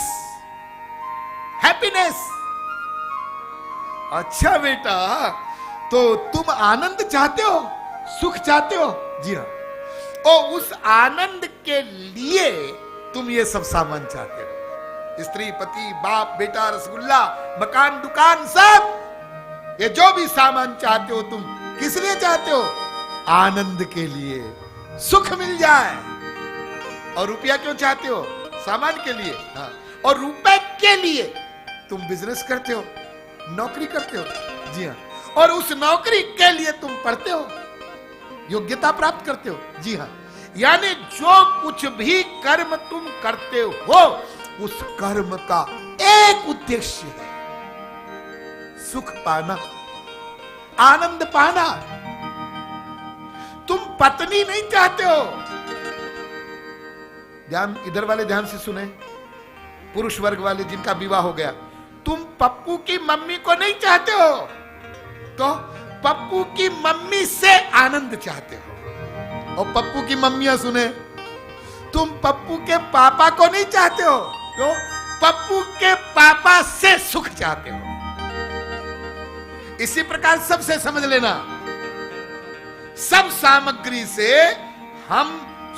Speaker 1: हैप्पीनेस। अच्छा बेटा, तो तुम आनंद चाहते हो, सुख चाहते हो? जी हाँ। और उस आनंद के लिए तुम ये सब सामान चाहते हो। स्त्री, पति, बाप, बेटा, रसगुल्ला, मकान, दुकान, सब ये जो भी सामान चाहते हो, तुम किस लिए चाहते हो? आनंद के लिए, सुख मिल जाए। और रुपया क्यों चाहते हो? सामान के लिए। हाँ, और रुपए के लिए तुम बिजनेस करते हो, नौकरी करते हो। जी हाँ, और उस नौकरी के लिए तुम पढ़ते हो, योग्यता प्राप्त करते हो। जी हाँ, यानी जो कुछ भी कर्म तुम करते हो, उस कर्म का एक उद्देश्य है, सुख पाना, आनंद पाना। तुम पत्नी नहीं चाहते हो। ध्यान, इधर वाले ध्यान से सुने, पुरुष वर्ग वाले जिनका विवाह हो गया, तुम पप्पू की मम्मी को नहीं चाहते हो, तो पप्पू की मम्मी से आनंद चाहते हो। और पप्पू की मम्मियां सुने, तुम पप्पू के पापा को नहीं चाहते हो, तो पप्पू के पापा से सुख चाहते हो। इसी प्रकार सबसे समझ लेना, सब सामग्री से हम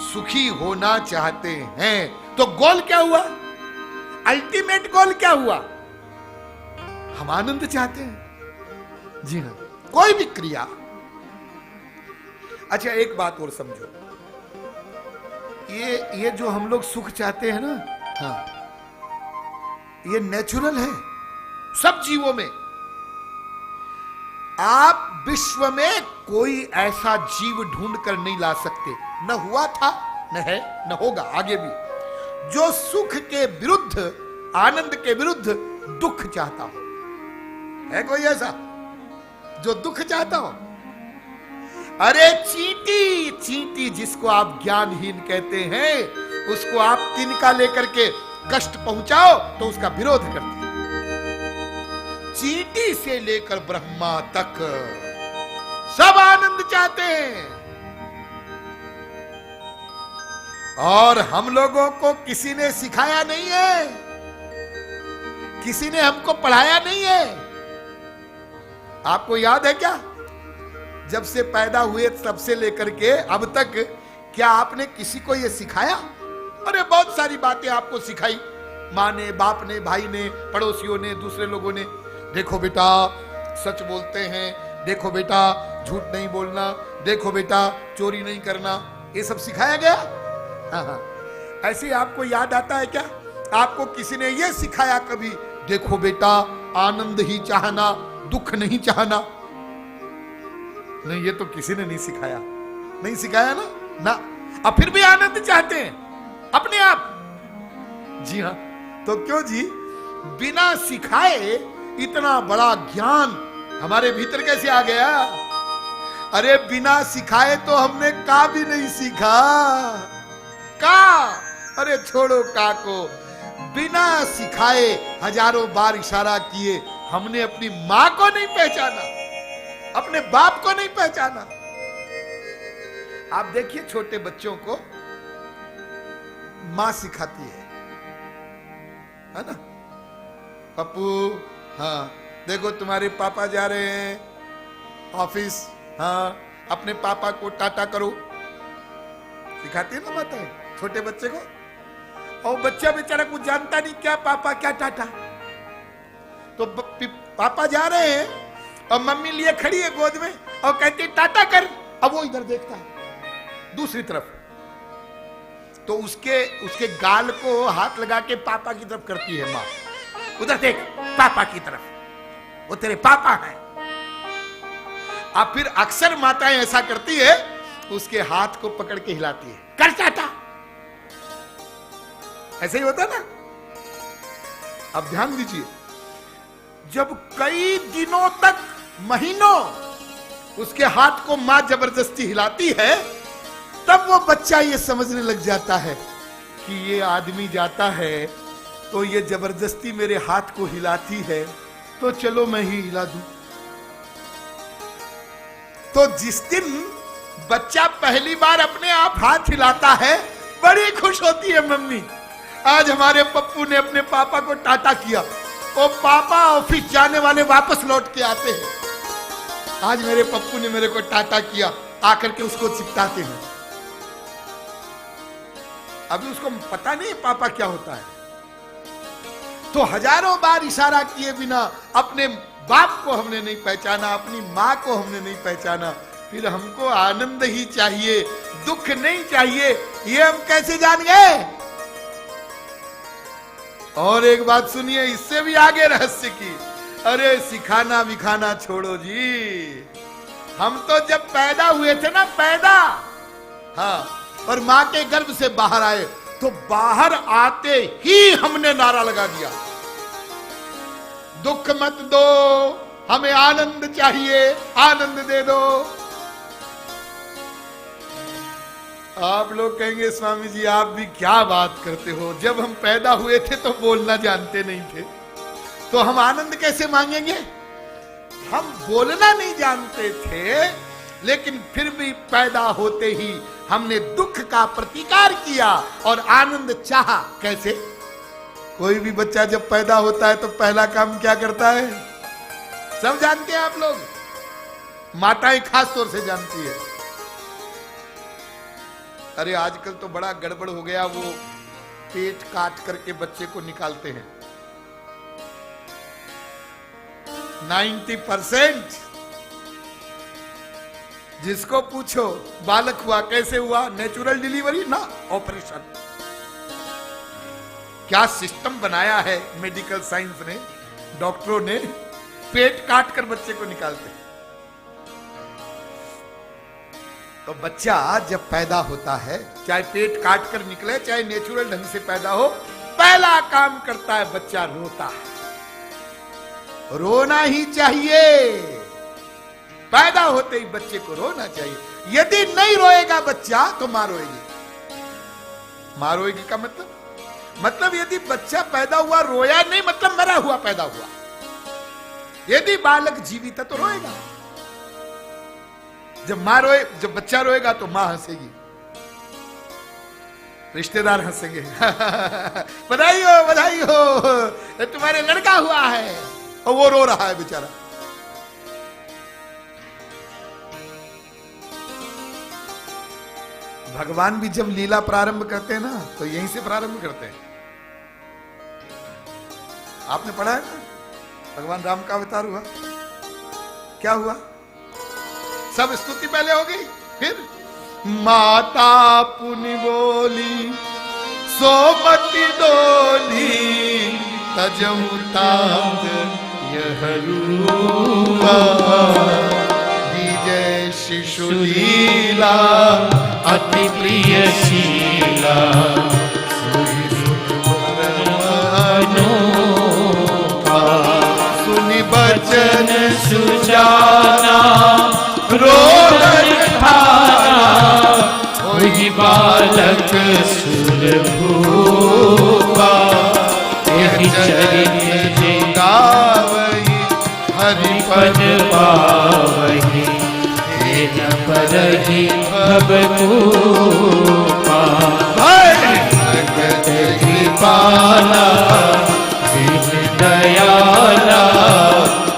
Speaker 1: सुखी होना चाहते हैं। तो गोल क्या हुआ? अल्टीमेट गोल क्या हुआ? हम आनंद चाहते हैं। जी हाँ, कोई भी क्रिया। अच्छा, एक बात और समझो, ये जो हम लोग सुख चाहते हैं ना, हाँ, ये नेचुरल है सब जीवों में। आप विश्व में कोई ऐसा जीव ढूंढ कर नहीं ला सकते, न हुआ था, न है, न होगा आगे भी, जो सुख के विरुद्ध, आनंद के विरुद्ध दुख चाहता हो। है कोई ऐसा जो दुख चाहता हो? अरे चींटी, चींटी जिसको आप ज्ञानहीन कहते हैं, उसको आप तिनका लेकर के कष्ट पहुंचाओ तो उसका विरोध करते हैं। चींटी से लेकर ब्रह्मा तक सब आनंद चाहते हैं। और हम लोगों को किसी ने सिखाया नहीं है, किसी ने हमको पढ़ाया नहीं है। आपको याद है क्या, जब से पैदा हुए तब से लेकर के अब तक, क्या आपने किसी को यह सिखाया? अरे बहुत सारी बातें आपको सिखाई, माँ ने, बाप ने, भाई ने, पड़ोसियों ने, दूसरे लोगों ने। देखो बेटा, सच बोलते हैं, देखो बेटा झूठ नहीं बोलना, देखो बेटा चोरी नहीं करना, ये सब सिखाया गया। हाँ, ऐसे ही आपको याद आता है क्या, आपको किसी ने ये सिखाया कभी, देखो बेटा आनंद ही चाहना, दुख नहीं चाहना? नहीं, ये तो किसी ने नहीं सिखाया, नहीं सिखाया ना। अब फिर भी आनंद चाहते हैं अपने आप। जी हाँ, तो क्यों जी, बिना सिखाए इतना बड़ा ज्ञान हमारे भीतर कैसे आ गया? अरे बिना सिखाए तो हमने का भी नहीं सीखा। का, अरे छोड़ो का को, बिना सिखाए हजारों बार इशारा किए हमने अपनी मां को नहीं पहचाना, अपने बाप को नहीं पहचाना। आप देखिए छोटे बच्चों को मां सिखाती है ना, पप्पू, हाँ देखो तुम्हारे पापा जा रहे हैं ऑफिस, हाँ अपने पापा को टाटा करो, सिखाती है ना माताएं छोटे बच्चे को। और बच्चा बेचारा कुछ जानता नहीं, क्या पापा क्या टाटा। तो पापा जा रहे हैं और मम्मी लिए खड़ी है गोद में और कहती है टाटा कर। अब वो इधर देखता है दूसरी तरफ, तो उसके गाल को हाथ लगा के पापा की तरफ करती है माँ, उधर देख पापा की तरफ, वो तेरे पापा हैं। अब फिर अक्सर माताएं ऐसा करती है, उसके हाथ को पकड़ के हिलाती है, कर टाटा। ऐसे ही होता ना। अब ध्यान दीजिए, जब कई दिनों तक, महीनों उसके हाथ को मां जबरदस्ती हिलाती है, तब वो बच्चा ये समझने लग जाता है कि ये आदमी जाता है तो ये जबरदस्ती मेरे हाथ को हिलाती है, तो चलो मैं ही हिला दूं। तो जिस दिन बच्चा पहली बार अपने आप हाथ हिलाता है, बड़ी खुश होती है मम्मी, आज हमारे पप्पू ने अपने पापा को टाटा किया। वो पापा ऑफिस जाने वाले वापस लौट के आते हैं, आज मेरे पप्पू ने मेरे को टाटा किया, आकर के उसको चिपटाते हैं। अभी उसको पता नहीं पापा क्या होता है। तो हजारों बार इशारा किए बिना अपने बाप को हमने नहीं पहचाना, अपनी मां को हमने नहीं पहचाना, फिर हमको आनंद ही चाहिए, दुख नहीं चाहिए, ये हम कैसे जान गए? और एक बात सुनिए, इससे भी आगे रहस्य की, अरे सिखाना विखाना छोड़ो जी, हम तो जब पैदा हुए थे ना, पैदा, हाँ, और मां के गर्भ से बाहर आए, तो बाहर आते ही हमने नारा लगा दिया, दुख मत दो, हमें आनंद चाहिए, आनंद दे दो। आप लोग कहेंगे स्वामी जी आप भी क्या बात करते हो, जब हम पैदा हुए थे तो बोलना जानते नहीं थे, तो हम आनंद कैसे मांगेंगे? हम बोलना नहीं जानते थे, लेकिन फिर भी पैदा होते ही हमने दुख का प्रतिकार किया और आनंद चाहा। कैसे? कोई भी बच्चा जब पैदा होता है तो पहला काम क्या करता है? सब जानते हैं आप लोग, माताएं खास तौर से जानती है। अरे आजकल तो बड़ा गड़बड़ हो गया, वो पेट काट करके बच्चे को निकालते हैं। 90% जिसको पूछो बालक हुआ, कैसे हुआ? नेचुरल डिलीवरी ना ऑपरेशन। क्या सिस्टम बनाया है मेडिकल साइंस ने, डॉक्टरों ने, पेट काट कर बच्चे को निकालते हैं। तो बच्चा जब पैदा होता है, चाहे पेट काट कर निकले चाहे नेचुरल ढंग से पैदा हो, पहला काम करता है बच्चा रोता है। रोना ही चाहिए, पैदा होते ही बच्चे को रोना चाहिए। यदि नहीं रोएगा बच्चा तो मां रोएगी। मां रोएगी का मतलब यदि बच्चा पैदा हुआ रोया नहीं, मतलब मरा हुआ पैदा हुआ। यदि बालक जीवित है तो रोएगा। जब मां रोए, जब बच्चा रोएगा तो मां हंसेगी, रिश्तेदार हंसेंगे बधाई हो बधाई हो, तुम्हारे लड़का हुआ है, और वो रो रहा है बेचारा। भगवान भी जब लीला प्रारंभ करते हैं ना, तो यहीं से प्रारंभ करते हैं। आपने पढ़ा है ना, भगवान राम का अवतार हुआ, क्या हुआ? सब स्तुति पहले हो गई, फिर माता पुनि बोली सोमति डोली तजहु तात यह रूपा दीजय शिशु लीला
Speaker 2: अति प्रिय शीला
Speaker 1: सुनि बचन
Speaker 2: सुजाना रोदन ठाना वही बालक सुर भूपा यही चरित
Speaker 1: गावई हरिपद
Speaker 2: पद पावही तेज परहि भवकूपा
Speaker 1: भगत
Speaker 2: कृपाला दीन दयाला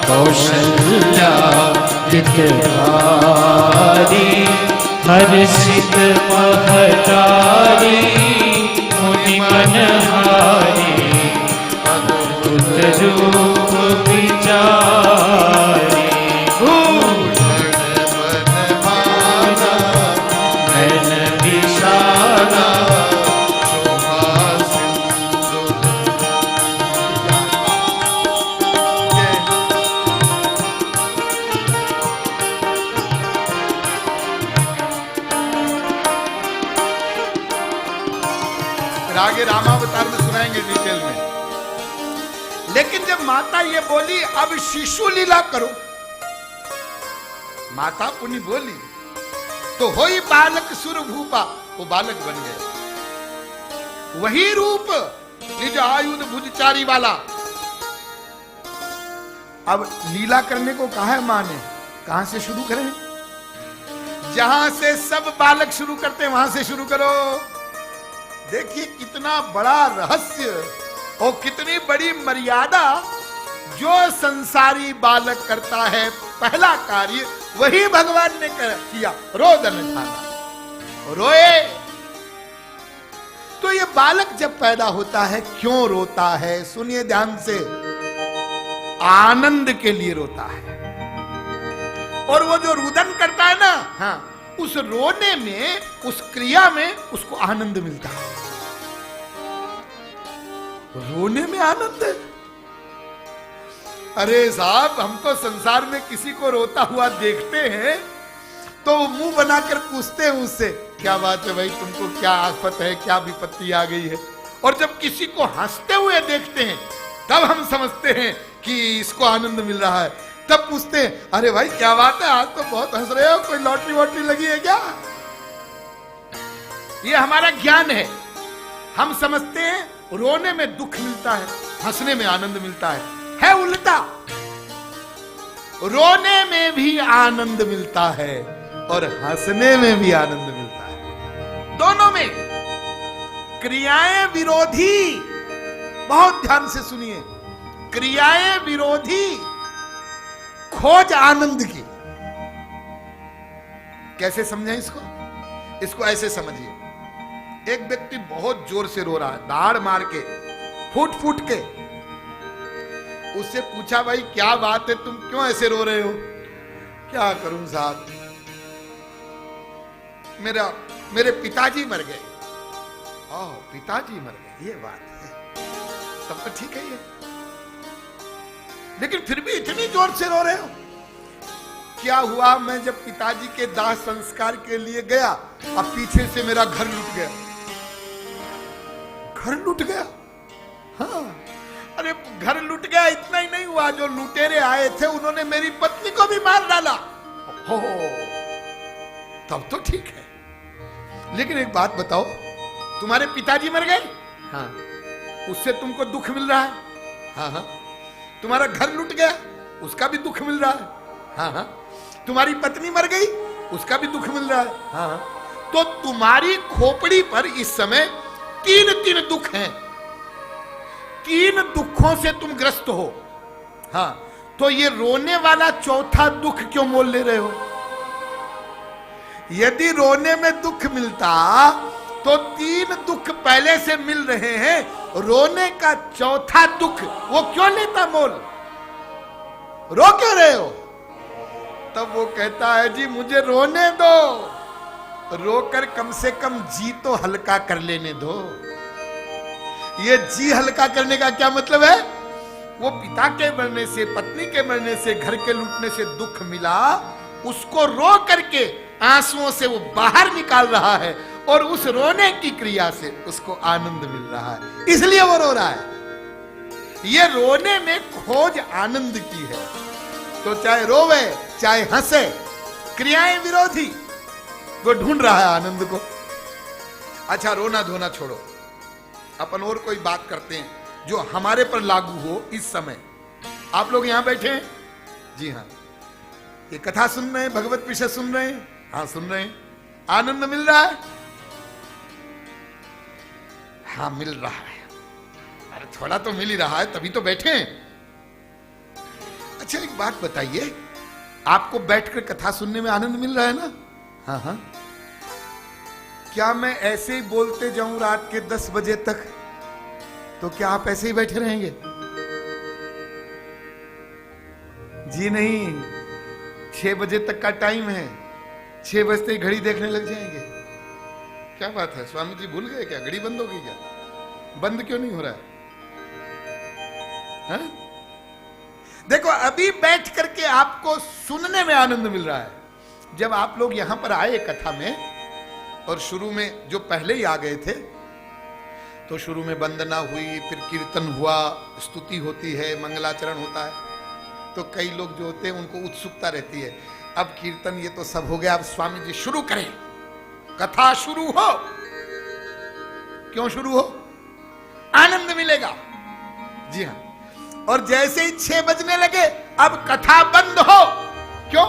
Speaker 2: कौशल्या हितकारी हर्षित महतारी मुनि मनहारी अद्भुत रूप विचारी नयन विशाला
Speaker 1: आगे रामावतार में सुनाएंगे डिटेल में। लेकिन जब माता ये बोली अब शिशु लीला करो, माता पुनि बोली तो होई बालक सुर भूपा, वो बालक बन गए। वही रूप निज आयुध भुजचारी वाला। अब लीला करने को कहा है मां ने, कहां से शुरू करें? जहां से सब बालक शुरू करते हैं वहां से शुरू करो। देखिए कितना बड़ा रहस्य और कितनी बड़ी मर्यादा। जो संसारी बालक करता है पहला कार्य वही भगवान ने किया, रोदन ठाना, रोए। तो ये बालक जब पैदा होता है क्यों रोता है? सुनिए ध्यान से, आनंद के लिए रोता है। और वो जो रुदन करता है ना, हाँ, उस रोने में, उस क्रिया में उसको आनंद मिलता है। रोने में आनंद है। अरे साहब, हम तो संसार में किसी को रोता हुआ देखते हैं तो मुंह बनाकर पूछते हैं उससे, क्या बात है भाई, तुमको क्या आफत है, क्या विपत्ति आ गई है? और जब किसी को हंसते हुए देखते हैं तब हम समझते हैं कि इसको आनंद मिल रहा है। तब पूछते हैं, अरे भाई क्या बात है, आज तो बहुत हंस रहे हो, कोई लॉटरी वॉटरी लगी है क्या? ये हमारा ज्ञान है। हम समझते हैं रोने में दुख मिलता है, हंसने में आनंद मिलता है उल्टा। रोने में भी आनंद मिलता है और हंसने में भी आनंद मिलता है, दोनों में। क्रियाएं विरोधी, बहुत ध्यान से सुनिए, क्रियाएं विरोधी, खोज आनंद की। कैसे समझें इसको? इसको ऐसे समझिए, एक व्यक्ति बहुत जोर से रो रहा है, दाढ़ मार के, फूट फूट के। उससे पूछा, भाई क्या बात है, तुम क्यों ऐसे रो रहे हो? क्या करूं साहब, मेरे पिताजी मर गए। ओह, पिताजी मर गए, ये बात है, तब तो ठीक है ये। लेकिन फिर भी इतनी जोर से रो रहे हो? क्या हुआ, मैं जब पिताजी के दाह संस्कार के लिए गया, अब पीछे से मेरा घर लूट गया। घर लूट गया? हाँ, अरे घर लूट गया, इतना ही नहीं हुआ, जो लुटेरे आए थे उन्होंने मेरी पत्नी को भी मार डाला। हो, तब तो ठीक है। लेकिन एक बात बताओ, तुम्हारे पिताजी मर गए, हाँ, उससे तुमको दुख मिल रहा है? हाँ हाँ। तुम्हारा घर लूट गया, उसका भी दुख मिल रहा है? हाँ हाँ। तुम्हारी पत्नी मर गई, उसका भी दुख मिल रहा है? हाँ हाँ। तो तुम्हारी खोपड़ी पर इस समय तीन दुख हैं, तीन दुखों से तुम ग्रस्त हो। हाँ, तो ये रोने वाला चौथा दुख क्यों मोल ले रहे हो? यदि रोने में दुख मिलता तो तीन दुख पहले से मिल रहे हैं, रोने का चौथा दुख वो क्यों लेता मोल? रो क्यों रहे हो? तब वो कहता है जी मुझे रोने दो, रोकर कम से कम जी तो हल्का कर लेने दो। ये जी हल्का करने का क्या मतलब है? वो पिता के मरने से, पत्नी के मरने से, घर के लूटने से दुख मिला, उसको रो करके आंसुओं से वो बाहर निकाल रहा है और उस रोने की क्रिया से उसको आनंद मिल रहा है, इसलिए वो रो रहा है। ये रोने में खोज आनंद की है। तो चाहे रोवे चाहे हंसे, क्रियाएं विरोधी, वो ढूंढ रहा है आनंद को। अच्छा, रोना धोना छोड़ो, अपन और कोई बात करते हैं जो हमारे पर लागू हो इस समय। आप लोग यहां बैठे हैं? जी हां। ये कथा सुन रहे हैं, भगवत विषय सुन रहे हैं? हाँ सुन रहे हैं। आनंद मिल रहा है? हाँ मिल रहा है। अरे थोड़ा तो मिल ही रहा है, तभी तो बैठे हैं। अच्छा एक बात बताइए, आपको बैठकर कथा सुनने में आनंद मिल रहा है ना? हाँ हाँ। क्या मैं ऐसे ही बोलते जाऊं रात के 10 बजे तक, तो क्या आप ऐसे ही बैठे रहेंगे? जी नहीं, 6 बजे तक का टाइम है, 6 बजते ही घड़ी देखने लग जाएंगे। क्या बात है, स्वामी जी भूल गए क्या? घड़ी बंद हो गई क्या? बंद क्यों नहीं हो रहा है? हा? देखो, अभी बैठ करके आपको सुनने में आनंद मिल रहा है। जब आप लोग यहां पर आए कथा में, और शुरू में जो पहले ही आ गए थे, तो शुरू में वंदना हुई, फिर कीर्तन हुआ, स्तुति होती है, मंगलाचरण होता है, तो कई लोग जो होते हैं उनको उत्सुकता रहती है, अब कीर्तन ये तो सब हो गया, अब स्वामी जी शुरू करें, कथा शुरू हो। क्यों शुरू हो? आनंद मिलेगा। जी हाँ। और जैसे ही 6 बजने लगे, अब कथा बंद हो। क्यों?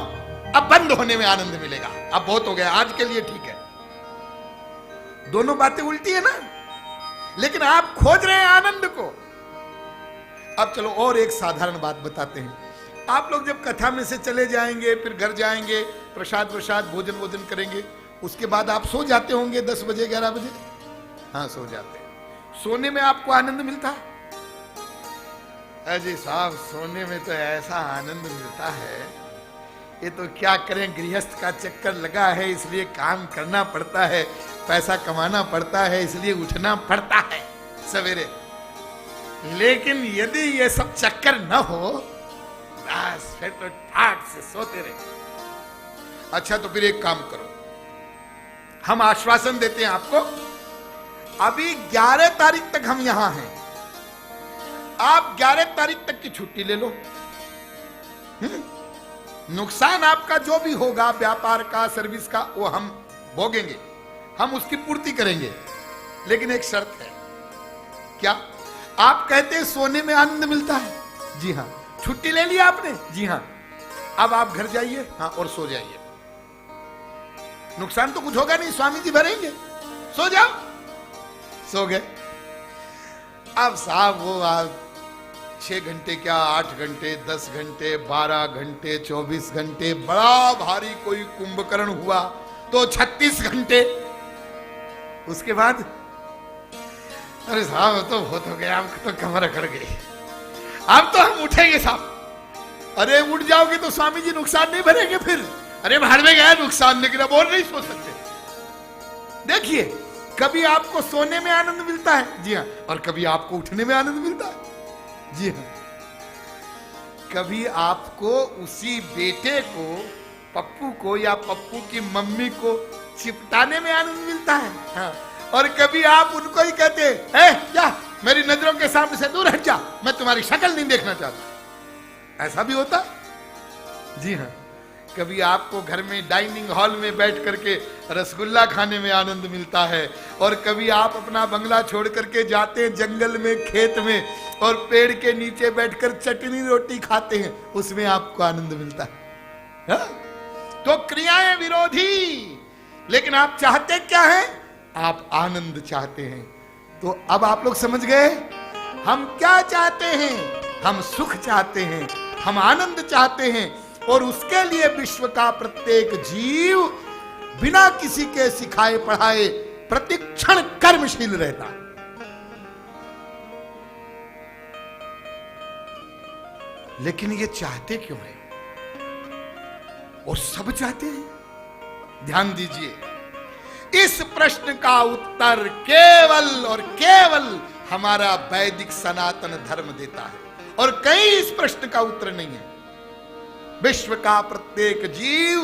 Speaker 1: अब बंद होने में आनंद मिलेगा, अब बहुत हो गया, आज के लिए ठीक है। दोनों बातें उल्टी है ना, लेकिन आप खोज रहे हैं आनंद को। अब चलो और एक साधारण बात बताते हैं। आप लोग जब कथा में से चले जाएंगे, फिर घर जाएंगे, प्रसाद प्रसाद भोजन वोजन करेंगे, उसके बाद आप सो जाते होंगे 10 बजे 11 बजे। हाँ सो जाते हैं। सोने में आपको आनंद मिलता है? अजी साहब, सोने में तो ऐसा आनंद मिलता है, ये तो क्या करें, गृहस्थ का चक्कर लगा है, इसलिए काम करना पड़ता है, पैसा कमाना पड़ता है, इसलिए उठना पड़ता है सवेरे। लेकिन यदि ये सब चक्कर न हो, बस फिर तो ठाट से सोते रहे। अच्छा तो फिर एक काम करो, हम आश्वासन देते हैं आपको, अभी 11 तारीख तक हम यहां हैं, आप 11 तारीख तक की छुट्टी ले लो। नुकसान आपका जो भी होगा, व्यापार का, सर्विस का, वो हम भोगेंगे, हम उसकी पूर्ति करेंगे। लेकिन एक शर्त है। क्या? आप कहते हैं सोने में आनंद मिलता है? जी हाँ। छुट्टी ले लिया आपने? जी हाँ। अब आप घर जाइए, हाँ, और सो जाइए। नुकसान तो कुछ होगा नहीं, स्वामी जी भरेंगे, सो जाओ। सो गए। अब साहब वो आप 6 घंटे क्या, 8 घंटे, 10 घंटे, 12 घंटे, 24 घंटे, बड़ा भारी कोई कुंभकर्ण हुआ तो 36 घंटे। उसके बाद अरे साहब तो बहुत हो गया, अब तो कमर अकड़ गई, अब तो हम उठेंगे साहब। अरे उठ जाओगे तो स्वामी जी नुकसान नहीं भरेंगे फिर। अरे बाहर में गया नुकसान, लेकिन अब और नहीं सो सकते। देखिए, कभी आपको सोने में आनंद मिलता है, जी हाँ, और कभी आपको उठने में आनंद मिलता है, जी हाँ। कभी आपको उसी बेटे को, पप्पू को, या पप्पू की मम्मी को चिपटाने में आनंद मिलता है, हाँ। और कभी आप उनको ही कहते हैं, जा मेरी नजरों के सामने से दूर हट जा, मैं तुम्हारी शक्ल नहीं देखना चाहता। ऐसा भी होता है, जी हाँ। कभी आपको घर में डाइनिंग हॉल में बैठ करके रसगुल्ला खाने में आनंद मिलता है, और कभी आप अपना बंगला छोड़ करके जाते हैं जंगल में, खेत में, और पेड़ के नीचे बैठकर चटनी रोटी खाते हैं, उसमें आपको आनंद मिलता है, हा? तो क्रियाएं विरोधी, लेकिन आप चाहते क्या है? आप आनंद चाहते हैं। तो अब आप लोग समझ गए हम क्या चाहते हैं? हम सुख चाहते हैं, हम आनंद चाहते हैं, और उसके लिए विश्व का प्रत्येक जीव बिना किसी के सिखाए पढ़ाए प्रतिक्षण कर्मशील रहता। लेकिन ये चाहते क्यों है? और सब चाहते हैं। ध्यान दीजिए, इस प्रश्न का उत्तर केवल और केवल हमारा वैदिक सनातन धर्म देता है, और कहीं इस प्रश्न का उत्तर नहीं है। विश्व का प्रत्येक जीव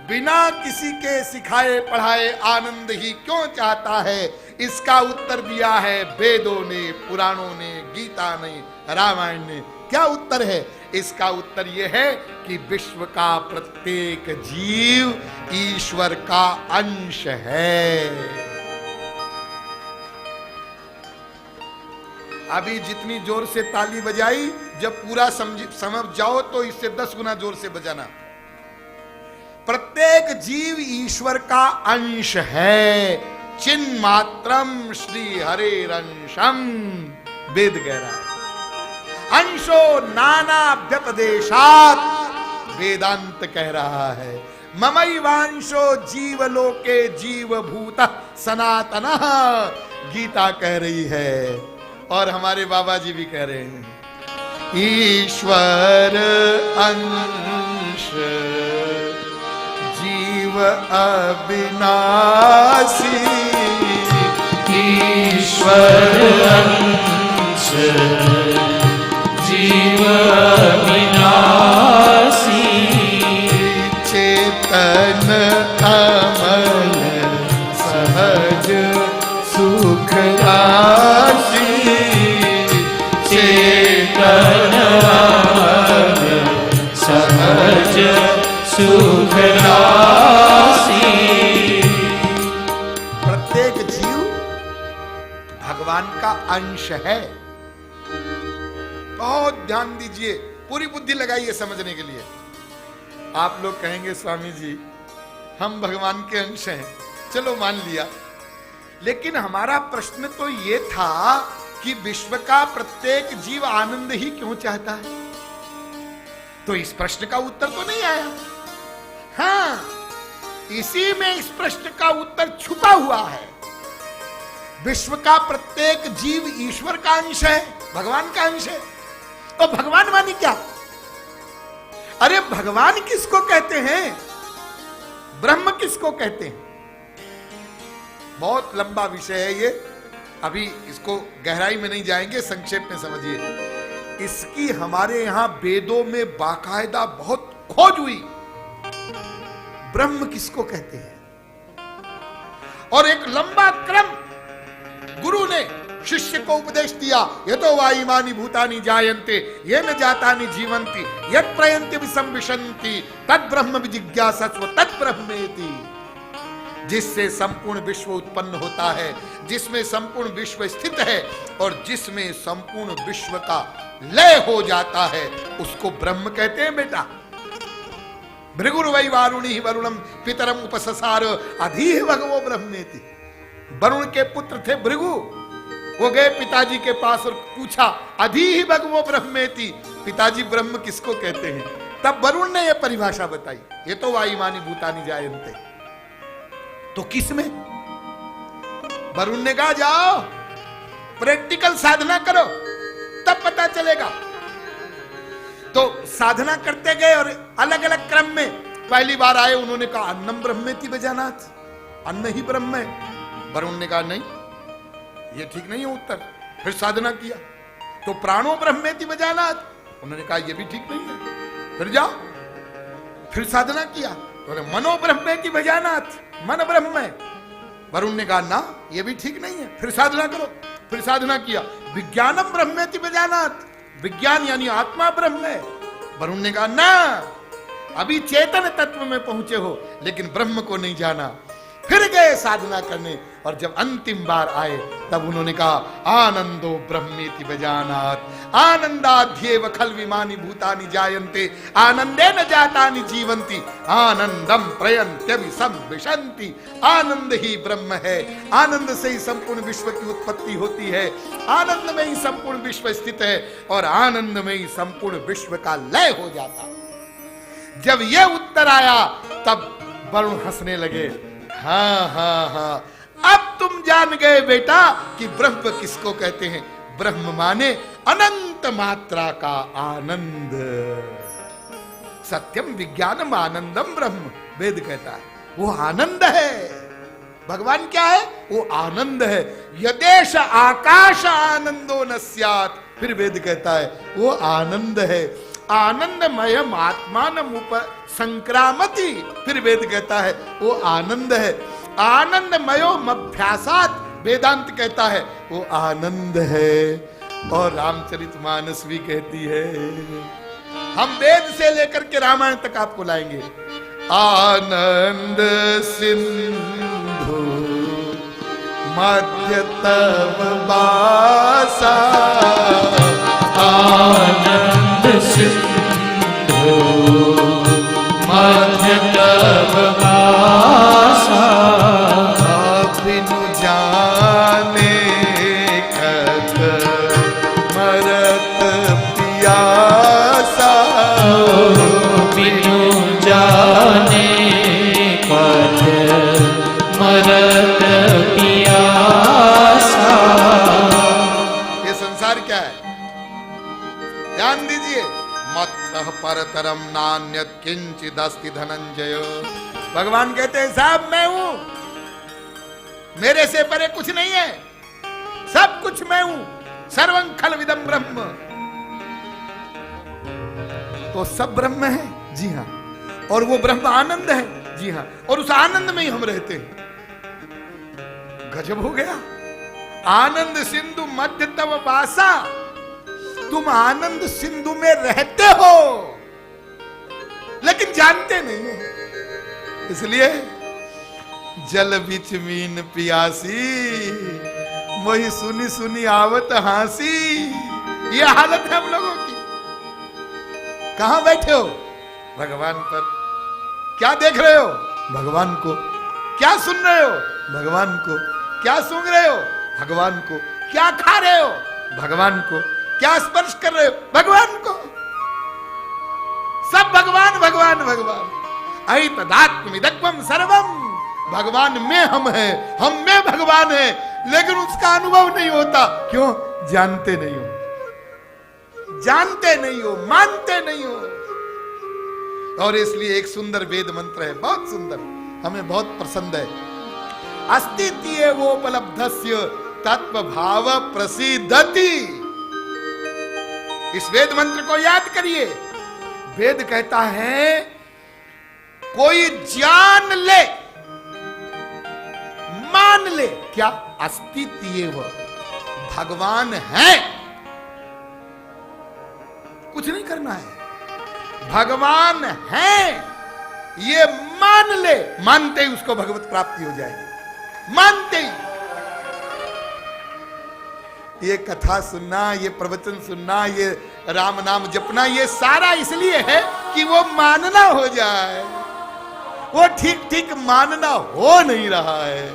Speaker 1: बिना किसी के सिखाए पढ़ाए आनंद ही क्यों चाहता है, इसका उत्तर दिया है वेदों ने, पुराणों ने, गीता ने, रामायण ने। क्या उत्तर है? इसका उत्तर यह है कि विश्व का प्रत्येक जीव ईश्वर का अंश है। अभी जितनी जोर से ताली बजाई, जब पूरा समझ जाओ तो इससे 10 गुना जोर से बजाना। प्रत्येक जीव ईश्वर का अंश है। चिन्मात्रम श्री हरेरंशम, वेद कह रहा है। अंशो नाना व्यपदेशात, वेदांत कह रहा है। ममैवांशो जीवलोके जीवभूतः सनातनः, गीता कह रही है। और हमारे बाबा जी भी कह रहे हैं, ईश्वर अंश जीव अविनाशी,
Speaker 2: ईश्वर अंश जीव अविनाशी,
Speaker 1: चेतन अमल सहज सुख राशि,
Speaker 2: चेतन अमल सहज सुख राशि।
Speaker 1: प्रत्येक जीव भगवान का अंश है। बहुत ध्यान दीजिए, पूरी बुद्धि लगाइए समझने के लिए। आप लोग कहेंगे स्वामी जी हम भगवान के अंश हैं, चलो मान लिया, लेकिन हमारा प्रश्न तो ये था कि विश्व का प्रत्येक जीव आनंद ही क्यों चाहता है। तो इस प्रश्न का उत्तर तो नहीं आया। हाँ, इसी में इस प्रश्न का उत्तर छुपा हुआ है। विश्व का प्रत्येक जीव ईश्वर का अंश है, भगवान का अंश है। तो भगवान मानी क्या? अरे भगवान किसको कहते हैं, ब्रह्म किसको कहते हैं? बहुत लंबा विषय है ये, अभी इसको गहराई में नहीं जाएंगे, संक्षेप में समझिए। इसकी हमारे यहां वेदों में बाकायदा बहुत खोज हुई। ब्रह्म किसको कहते हैं, और एक लंबा क्रम गुरु ने शिष्य को उपदेश दिया। ये तो वायुमानी भूतानि जायन्ते, ये न जातानि जीवन्ति, यत् प्रयन्ति विसंविशन्ति, तत् ब्रह्म विजिज्ञासस्व तत् ब्रह्मेति। जिससे संपूर्ण विश्व उत्पन्न होता है, जिसमें संपूर्ण विश्व स्थित है, और जिसमें संपूर्ण विश्व का लय हो जाता है, उसको ब्रह्म कहते हैं बेटा। भृगुर्वै वारुणी वरुणम पितरम उपससार अधीह भगवो ब्रह्मेति। वरुण के पुत्र थे भृगु, वो गए पिताजी के पास और पूछा अधीह भगवो ब्रह्मेति, पिताजी ब्रह्म किसको कहते हैं? तब वरुण ने यह परिभाषा बताई, ये तो वायुमानी भूतानि जायन्ते। तो किस में? वरुण ने कहा जाओ प्रैक्टिकल साधना करो, तब पता चलेगा। तो साधना करते गए और अलग अलग क्रम में पहली बार आए, उन्होंने कहा अन्नम ब्रह्मेति बजानाथ, अन्न ही ब्रह्म है। वरुण ने कहा नहीं, ये ठीक नहीं है उत्तर। फिर साधना किया तो प्राणो ब्रह्मेति बजानाथ, उन्होंने कहा ये भी ठीक नहीं है। फिर जाओ, फिर साधना किया तो मनो ब्रह्मेति बजानाथ, मन ब्रह्म है। वरुण ने कहा ना, ये भी ठीक नहीं है, फिर साधना करो। फिर साधना किया, विज्ञानम ब्रह्मेति बजानाथ, विज्ञान यानी आत्मा ब्रह्म है। वरुण ने कहा ना, अभी चेतन तत्व में पहुंचे हो, लेकिन ब्रह्म को नहीं जाना। फिर गए साधना करने, और जब अंतिम बार आए तब उन्होंने कहा आनंदो ब्रह्मेति बजानात्, आनंदाध्येव खल विमानि भूतानि जायन्ते, आनंदे न जातानि जीवन्ति, आनंदम प्रयन्त्यभि संविशन्ति। आनंद ही ब्रह्म है, आनंद से ही संपूर्ण विश्व की उत्पत्ति होती है, आनंद में ही संपूर्ण विश्व स्थित है, और आनंद में ही संपूर्ण विश्व का लय हो जाता। जब यह उत्तर आया तब वरुण हंसने लगे। हाँ हाँ हाँ, अब तुम जान गए बेटा कि ब्रह्म किसको कहते हैं। ब्रह्म माने अनंत मात्रा का आनंद। सत्यम विज्ञानम आनंदम ब्रह्म, वेद कहता है वो आनंद है। भगवान क्या है? वो आनंद है। यदेश आकाश आनंदो न स्यात्, फिर वेद कहता है वो आनंद है। आनंदमयम आत्मानम उप संक्रामति, फिर वेद कहता है वो आनंद है। आनंदमयो अभ्यासात, वेदांत कहता है वो आनंद है। और रामचरितमानस भी कहती है, हम वेद से लेकर के रामायण तक आपको लाएंगे। आनंद सिंधु मध्य तव वासा,
Speaker 2: आनंद सिंधु मध्य तव वासा,
Speaker 1: बिनु जाने कत मरत पियासा,
Speaker 2: बिनु जाने कत मरत पियासा।
Speaker 1: ये संसार क्या है? ध्यान दीजिए। मत्तः परतरम नान्यत् किंचिदस्ति धनंजय। भगवान कहते हैं साहब मैं हूं, मेरे से परे कुछ नहीं है, सब कुछ मैं हूं। सर्वं खलविदं ब्रह्म, तो सब ब्रह्म है, जी हाँ। और वो ब्रह्म आनंद है, जी हाँ। और उस आनंद में ही हम रहते हैं। गजब हो गया। आनंद सिंधु मध्य तव वासा, तुम आनंद सिंधु में रहते हो लेकिन जानते नहीं हो। इसलिए जल बिच मीन पियासी, वही सुनी सुनी आवत हासी। ये हालत है हम लोगों की। कहां बैठे हो? भगवान पर। क्या देख रहे हो? भगवान को। क्या सुन रहे हो? भगवान को। क्या सूंघ रहे हो? भगवान को। क्या खा रहे हो? भगवान को। क्या स्पर्श कर रहे हो? भगवान को। सब भगवान भगवान भगवान। ऐ तदात्मविदग्वम सर्वम, भगवान में हम हैं, हम में भगवान है, लेकिन उसका अनुभव नहीं होता। क्यों? जानते नहीं हो, जानते नहीं हो, मानते नहीं हो। और इसलिए एक सुंदर वेद मंत्र है, बहुत सुंदर, हमें बहुत पसंद है। अस्तित्वोपलब्धस्य तत्व भाव प्रसिद्धति। इस वेद मंत्र को याद करिए। वेद कहता है कोई जान ले, मान ले, क्या? अस्तित्व, भगवान है, कुछ नहीं करना है, भगवान है ये मान ले। मानते ही उसको भगवत प्राप्ति हो जाएगी, मानते ही। ये कथा सुनना, ये प्रवचन सुनना, ये राम नाम जपना, ये सारा इसलिए है कि वो मानना हो जाए। वो ठीक ठीक मानना हो नहीं रहा है।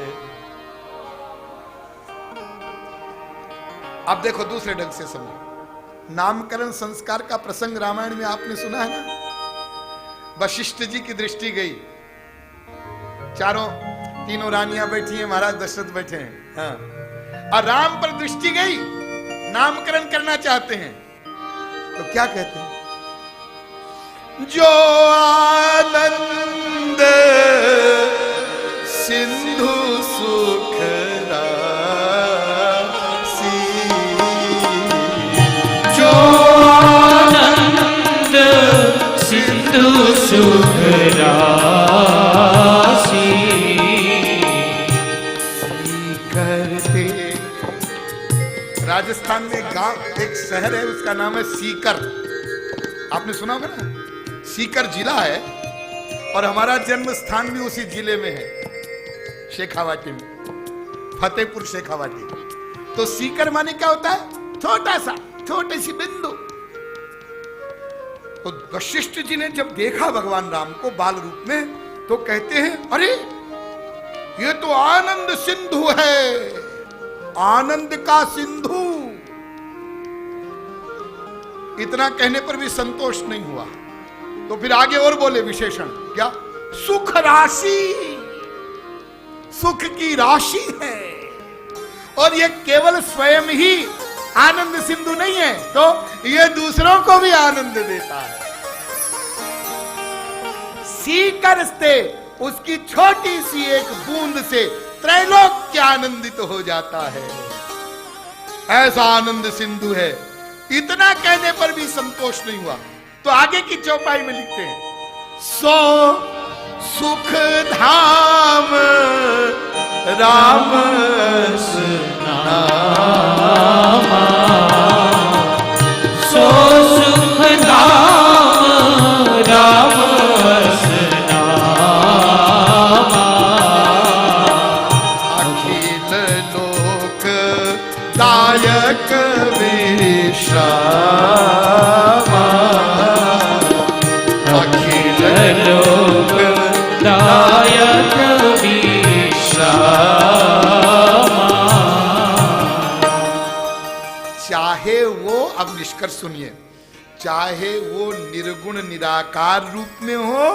Speaker 1: अब देखो दूसरे ढंग से समझो। नामकरण संस्कार का प्रसंग रामायण में आपने सुना है ना? वशिष्ठ जी की दृष्टि गई, तीनों रानियां बैठी हैं, महाराज दशरथ बैठे हैं, हाँ। और राम पर दृष्टि गई, नामकरण करना चाहते हैं, तो क्या कहते हैं? जो आनंद सिंधु सुख राशि,
Speaker 2: जो आनंद सिंधु सुख राशि,
Speaker 1: करते। राजस्थान में गांव, एक शहर है, उसका नाम है सीकर। आपने सुना होगा ना? सीकर जिला है और हमारा जन्म स्थान भी उसी जिले में है, शेखावाटी में, फतेहपुर शेखावाटी। तो सीकर माने क्या होता है? छोटा सा, छोटी सी बिंदु। तो वशिष्ठ जी ने जब देखा भगवान राम को बाल रूप में, तो कहते हैं अरे ये तो आनंद सिंधु है, आनंद का सिंधु। इतना कहने पर भी संतोष नहीं हुआ, तो फिर आगे और बोले विशेषण, क्या? सुख राशि, सुख की राशि है। और ये केवल स्वयं ही आनंद सिंधु नहीं है, तो ये दूसरों को भी आनंद देता है। सीकर से, उसकी छोटी सी एक बूंद से त्रैलोक्य आनंदित हो जाता है। ऐसा आनंद सिंधु है। इतना कहने पर भी संतोष नहीं हुआ तो आगे की चौपाई में लिखते हैं, सो सुख धाम राम
Speaker 2: नामा, सो सुख धाम राम नामा,
Speaker 1: अखिल लोक दायक विश्रामा,
Speaker 2: अखिल लोक दायक विश्रामा।
Speaker 1: चाहे वो, अब निष्कर्ष सुनिए, चाहे वो निर्गुण निराकार रूप में हो,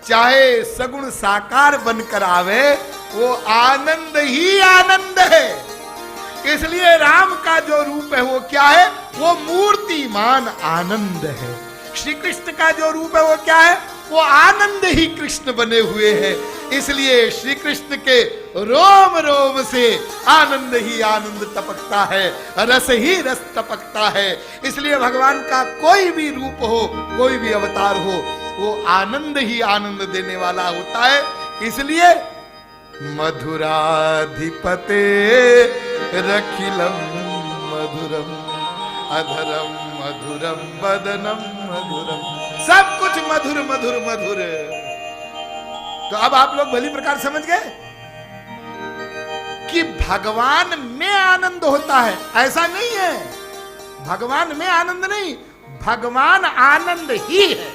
Speaker 1: चाहे सगुण साकार बनकर आवे, वो आनंद ही आनंद है। इसलिए राम का जो रूप है वो क्या है? वो मूर्तिमान आनंद है। श्री कृष्ण का जो रूप है वो क्या है? वो आनंद ही कृष्ण बने हुए हैं। इसलिए श्री कृष्ण के रोम रोम से आनंद ही आनंद टपकता है, रस ही रस टपकता है। इसलिए भगवान का कोई भी रूप हो, कोई भी अवतार हो, वो आनंद ही आनंद देने वाला होता है। इसलिए मधुराधिपते रखिलम मधुरम अधरम मधुरम वदनम मधुरम, सब कुछ मधुर मधुर मधुर। तो अब आप लोग भली प्रकार समझ गए कि भगवान में आनंद होता है, ऐसा नहीं है। भगवान में आनंद नहीं, भगवान आनंद ही है।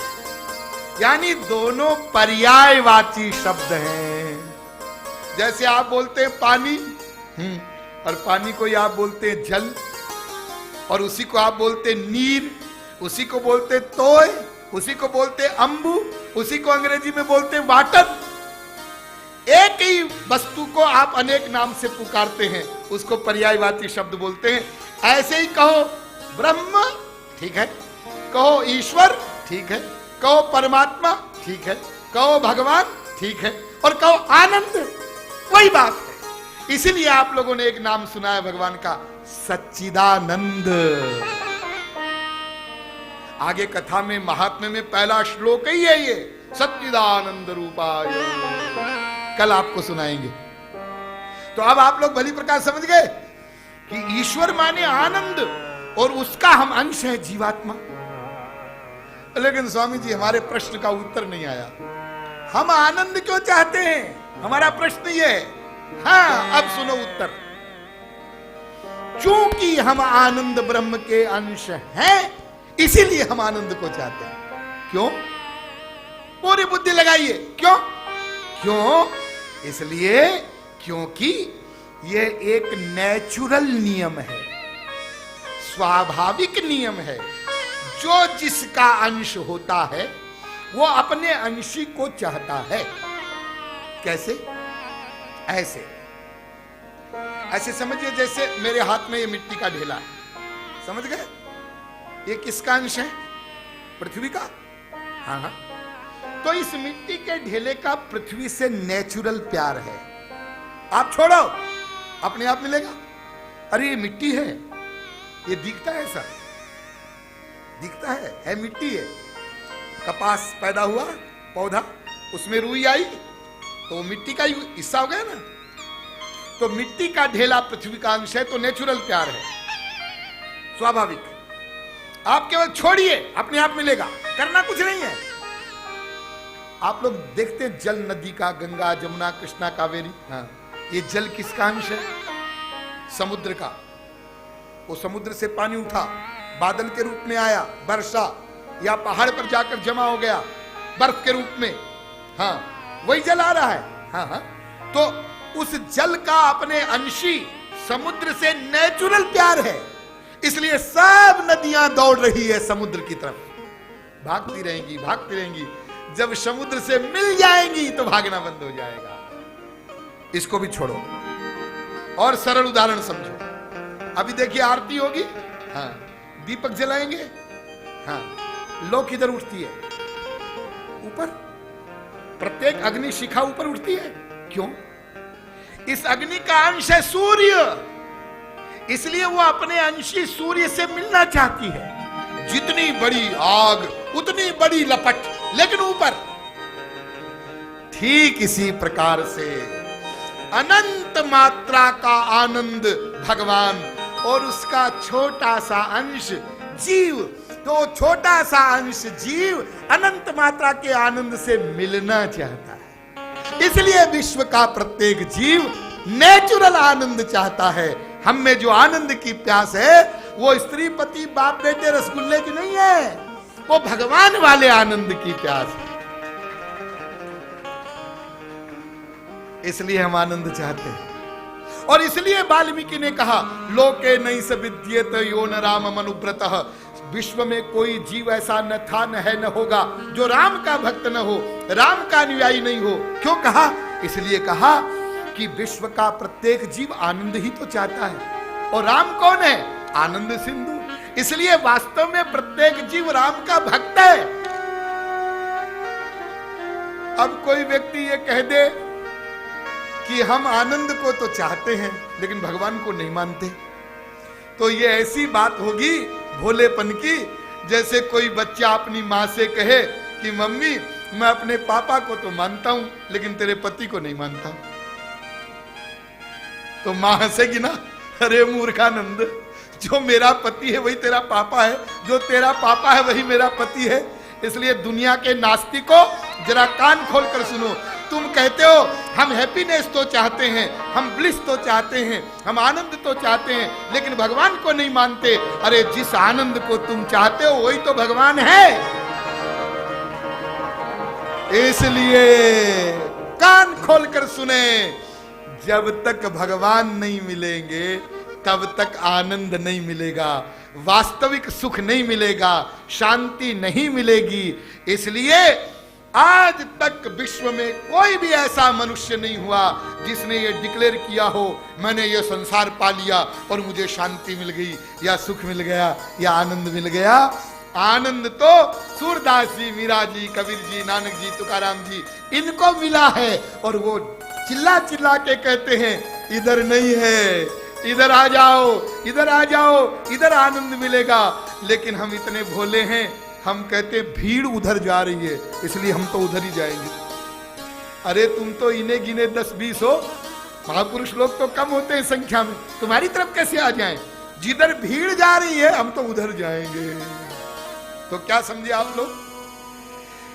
Speaker 1: यानी दोनों पर्यायवाची शब्द हैं। जैसे आप बोलते हैं पानी, और पानी को ही आप बोलते हैं जल, और उसी को आप बोलते हैं नीर, उसी को बोलते हैं तोय, उसी को बोलते हैं अम्बू, उसी को अंग्रेजी में बोलते हैं वाटर। एक ही वस्तु को आप अनेक नाम से पुकारते हैं, उसको पर्यायवाची शब्द बोलते हैं। ऐसे ही कहो ब्रह्म, ठीक है, कहो ईश्वर, ठीक है, कहो परमात्मा, ठीक है, कहो भगवान, ठीक है, और कहो आनंद, वही बात है। इसीलिए आप लोगों ने एक नाम सुना है भगवान का, सच्चिदानंद। आगे कथा में महात्म्य में पहला श्लोक ही है ये, सच्चिदानंद रूपाय। कल आपको सुनाएंगे। तो अब आप लोग भली प्रकार समझ गए कि ईश्वर माने आनंद और उसका हम अंश है जीवात्मा। लेकिन स्वामी जी हमारे प्रश्न का उत्तर नहीं आया, हम आनंद क्यों चाहते हैं? हमारा प्रश्न ये है। हाँ, अब सुनो उत्तर। चूंकि हम आनंद ब्रह्म के अंश हैं, इसीलिए हम आनंद को चाहते हैं। क्यों? पूरी बुद्धि लगाइए। क्यों? क्यों? इसलिए क्योंकि यह एक नेचुरल नियम है, स्वाभाविक नियम है। जो जिसका अंश होता है वो अपने अंशी को चाहता है। कैसे? ऐसे ऐसे समझिए, जैसे मेरे हाथ में ये मिट्टी का ढेला है, समझ गए? ये किसका अंश है? पृथ्वी का। हाँ हाँ। तो इस मिट्टी के ढेले का पृथ्वी से नेचुरल प्यार है। आप छोड़ो, अपने आप मिलेगा। अरे ये मिट्टी है, ये दिखता है, ऐसा दिखता है मिट्टी है। कपास पैदा हुआ, पौधा, उसमें रुई आई, तो वो मिट्टी का ही हिस्सा हो गया ना। तो मिट्टी का ढेला पृथ्वी का अंश है, तो नेचुरल प्यार है, स्वाभाविक। आप केवल छोड़िए, अपने आप मिलेगा, करना कुछ नहीं है। आप लोग देखते हैं जल नदी का, गंगा, जमुना, कृष्णा, कावेरी, हाँ, ये जल किसका अंश है? समुद्र का। वो समुद्र से पानी उठा, बादल के रूप में आया, वर्षा, या पहाड़ पर जाकर जमा हो गया बर्फ के रूप में, हाँ, वही जल आ रहा है। हाँ हाँ। तो उस जल का अपने अंशी समुद्र से नेचुरल प्यार है। इसलिए सब नदियां दौड़ रही है समुद्र की तरफ, भागती रहेंगी, भागती रहेंगी। जब समुद्र से मिल जाएंगी तो भागना बंद हो जाएगा। इसको भी छोड़ो और सरल उदाहरण समझो। अभी देखिए आरती होगी, हाँ, दीपक जलाएंगे, हाँ, लौ किधर उठती है? ऊपर। प्रत्येक अग्नि शिखा ऊपर उठती है। क्यों? इस अग्नि का अंश है सूर्य, इसलिए वो अपने अंशी सूर्य से मिलना चाहती है। जितनी बड़ी आग उतनी बड़ी लपट, लेकिन ऊपर। ठीक इसी प्रकार से अनंत मात्रा का आनंद भगवान और उसका छोटा सा अंश जीव, तो छोटा सा अंश जीव अनंत मात्रा के आनंद से मिलना चाहता है। इसलिए विश्व का प्रत्येक जीव नेचुरल आनंद चाहता है। हम में जो आनंद की प्यास है वो स्त्री पति बाप बेटे रसगुल्ले की नहीं है, वो भगवान वाले आनंद की प्यास है। इसलिए हम आनंद चाहते हैं। और इसलिए वाल्मीकि ने कहा लोके नहीं स विद्येत यो न राम मनुव्रतः, विश्व में कोई जीव ऐसा न था, न है, न होगा जो राम का भक्त न हो, राम का अनुयायी नहीं हो। क्यों कहा? इसलिए कहा कि विश्व का प्रत्येक जीव आनंद ही तो चाहता है। और राम कौन है? आनंद सिंधु। इसलिए वास्तव में प्रत्येक जीव राम का भक्त है। अब कोई व्यक्ति ये कह दे कि हम आनंद को तो चाहते हैं लेकिन भगवान को नहीं मानते, तो ये ऐसी बात होगी भोलेपन की, जैसे कोई बच्चा अपनी माँ से कहे कि मम्मी मैं अपने पापा को तो मानता हूं लेकिन तेरे पति को नहीं मानता। तो माँ हंसेगी ना, अरे मूर्खानंद, जो मेरा पति है वही तेरा पापा है, जो तेरा पापा है वही मेरा पति है। इसलिए दुनिया के नास्तिकों जरा कान खोल कर सुनो। तुम कहते हो हम हैप्पीनेस तो चाहते हैं, हम ब्लिस तो चाहते हैं, हम आनंद तो चाहते हैं, लेकिन भगवान को नहीं मानते। अरे जिस आनंद को तुम चाहते हो वही तो भगवान है। इसलिए कान खोल कर सुने, जब तक भगवान नहीं मिलेंगे तब तक आनंद नहीं मिलेगा, वास्तविक सुख नहीं मिलेगा, शांति नहीं मिलेगी। इसलिए आज तक विश्व में कोई भी ऐसा मनुष्य नहीं हुआ जिसने ये डिक्लेयर किया हो मैंने ये संसार पा लिया और मुझे शांति मिल गई या सुख मिल गया या आनंद मिल गया। आनंद तो सूरदास जी, मीरा जी, कबीर जी, नानक जी, तुकाराम जी, इनको मिला है। और वो चिल्ला चिल्ला के कहते हैं इधर नहीं है, इधर आ जाओ, इधर आ जाओ, इधर आनंद मिलेगा। लेकिन हम इतने भोले हैं, हम कहते भीड़ उधर जा रही है इसलिए हम तो उधर ही जाएंगे। अरे तुम तो इन्हें गिने 10-20 हो, महापुरुष लोग तो कम होते हैं संख्या में, तुम्हारी तरफ कैसे आ जाएं? जिधर भीड़ जा रही है हम तो उधर जाएंगे। तो क्या समझे आप लोग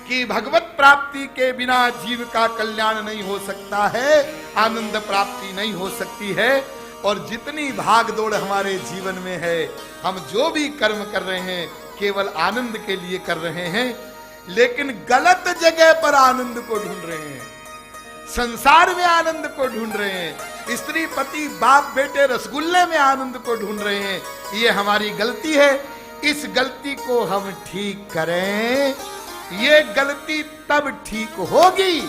Speaker 1: कि भगवत प्राप्ति के बिना जीव का कल्याण नहीं हो सकता है, आनंद प्राप्ति नहीं हो सकती है। और जितनी भाग दौड़ हमारे जीवन में है, हम जो भी कर्म कर रहे हैं केवल आनंद के लिए कर रहे हैं, लेकिन गलत जगह पर आनंद को ढूंढ रहे हैं, संसार में आनंद को ढूंढ रहे हैं, स्त्री पति बाप बेटे रसगुल्ले में आनंद को ढूंढ रहे हैं। ये हमारी गलती है। इस गलती को हम ठीक करें। ये गलती तब ठीक होगी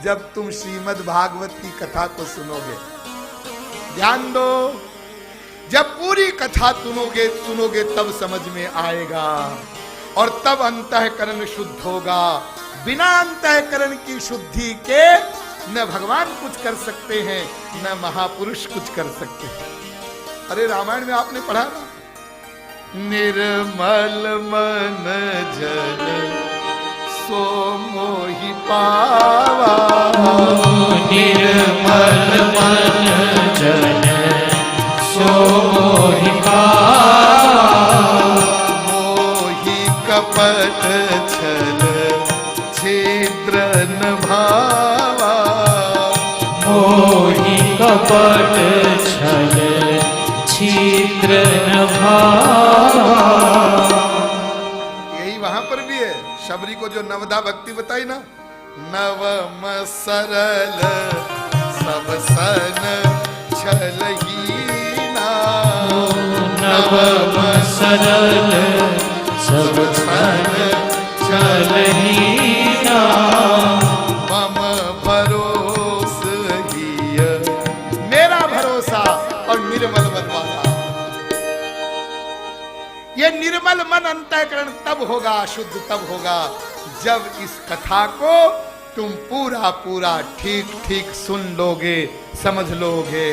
Speaker 1: जब तुम श्रीमद् भागवत की कथा को सुनोगे। ध्यान दो, जब पूरी कथा सुनोगे तब समझ में आएगा और तब अंतःकरण शुद्ध होगा। बिना अंतःकरण की शुद्धि के न भगवान कुछ कर सकते हैं न महापुरुष कुछ कर सकते हैं। अरे रामायण में आपने पढ़ा ना, निर्मल मन जल सो मोहि पावा,
Speaker 2: निर्मल मन जल सो मोहि पावा,
Speaker 1: मोहि कपट छल छिद्र न भावा,
Speaker 2: मोहि कपट छल छिद्र न भावा।
Speaker 1: यही वहां पर भी है। शबरी को जो नवदा भक्ति बताई ना, नवम सरल सब सन छलहीना,
Speaker 2: नवम सरल सब सन छलहीना,
Speaker 1: मम भरोस हिय, मेरा भरोसा और निर्मल मन वाला। ये निर्मल मन अंतःकरण तब होगा, शुद्ध तब होगा जब इस कथा को तुम पूरा पूरा ठीक ठीक सुन लोगे, समझ लोगे।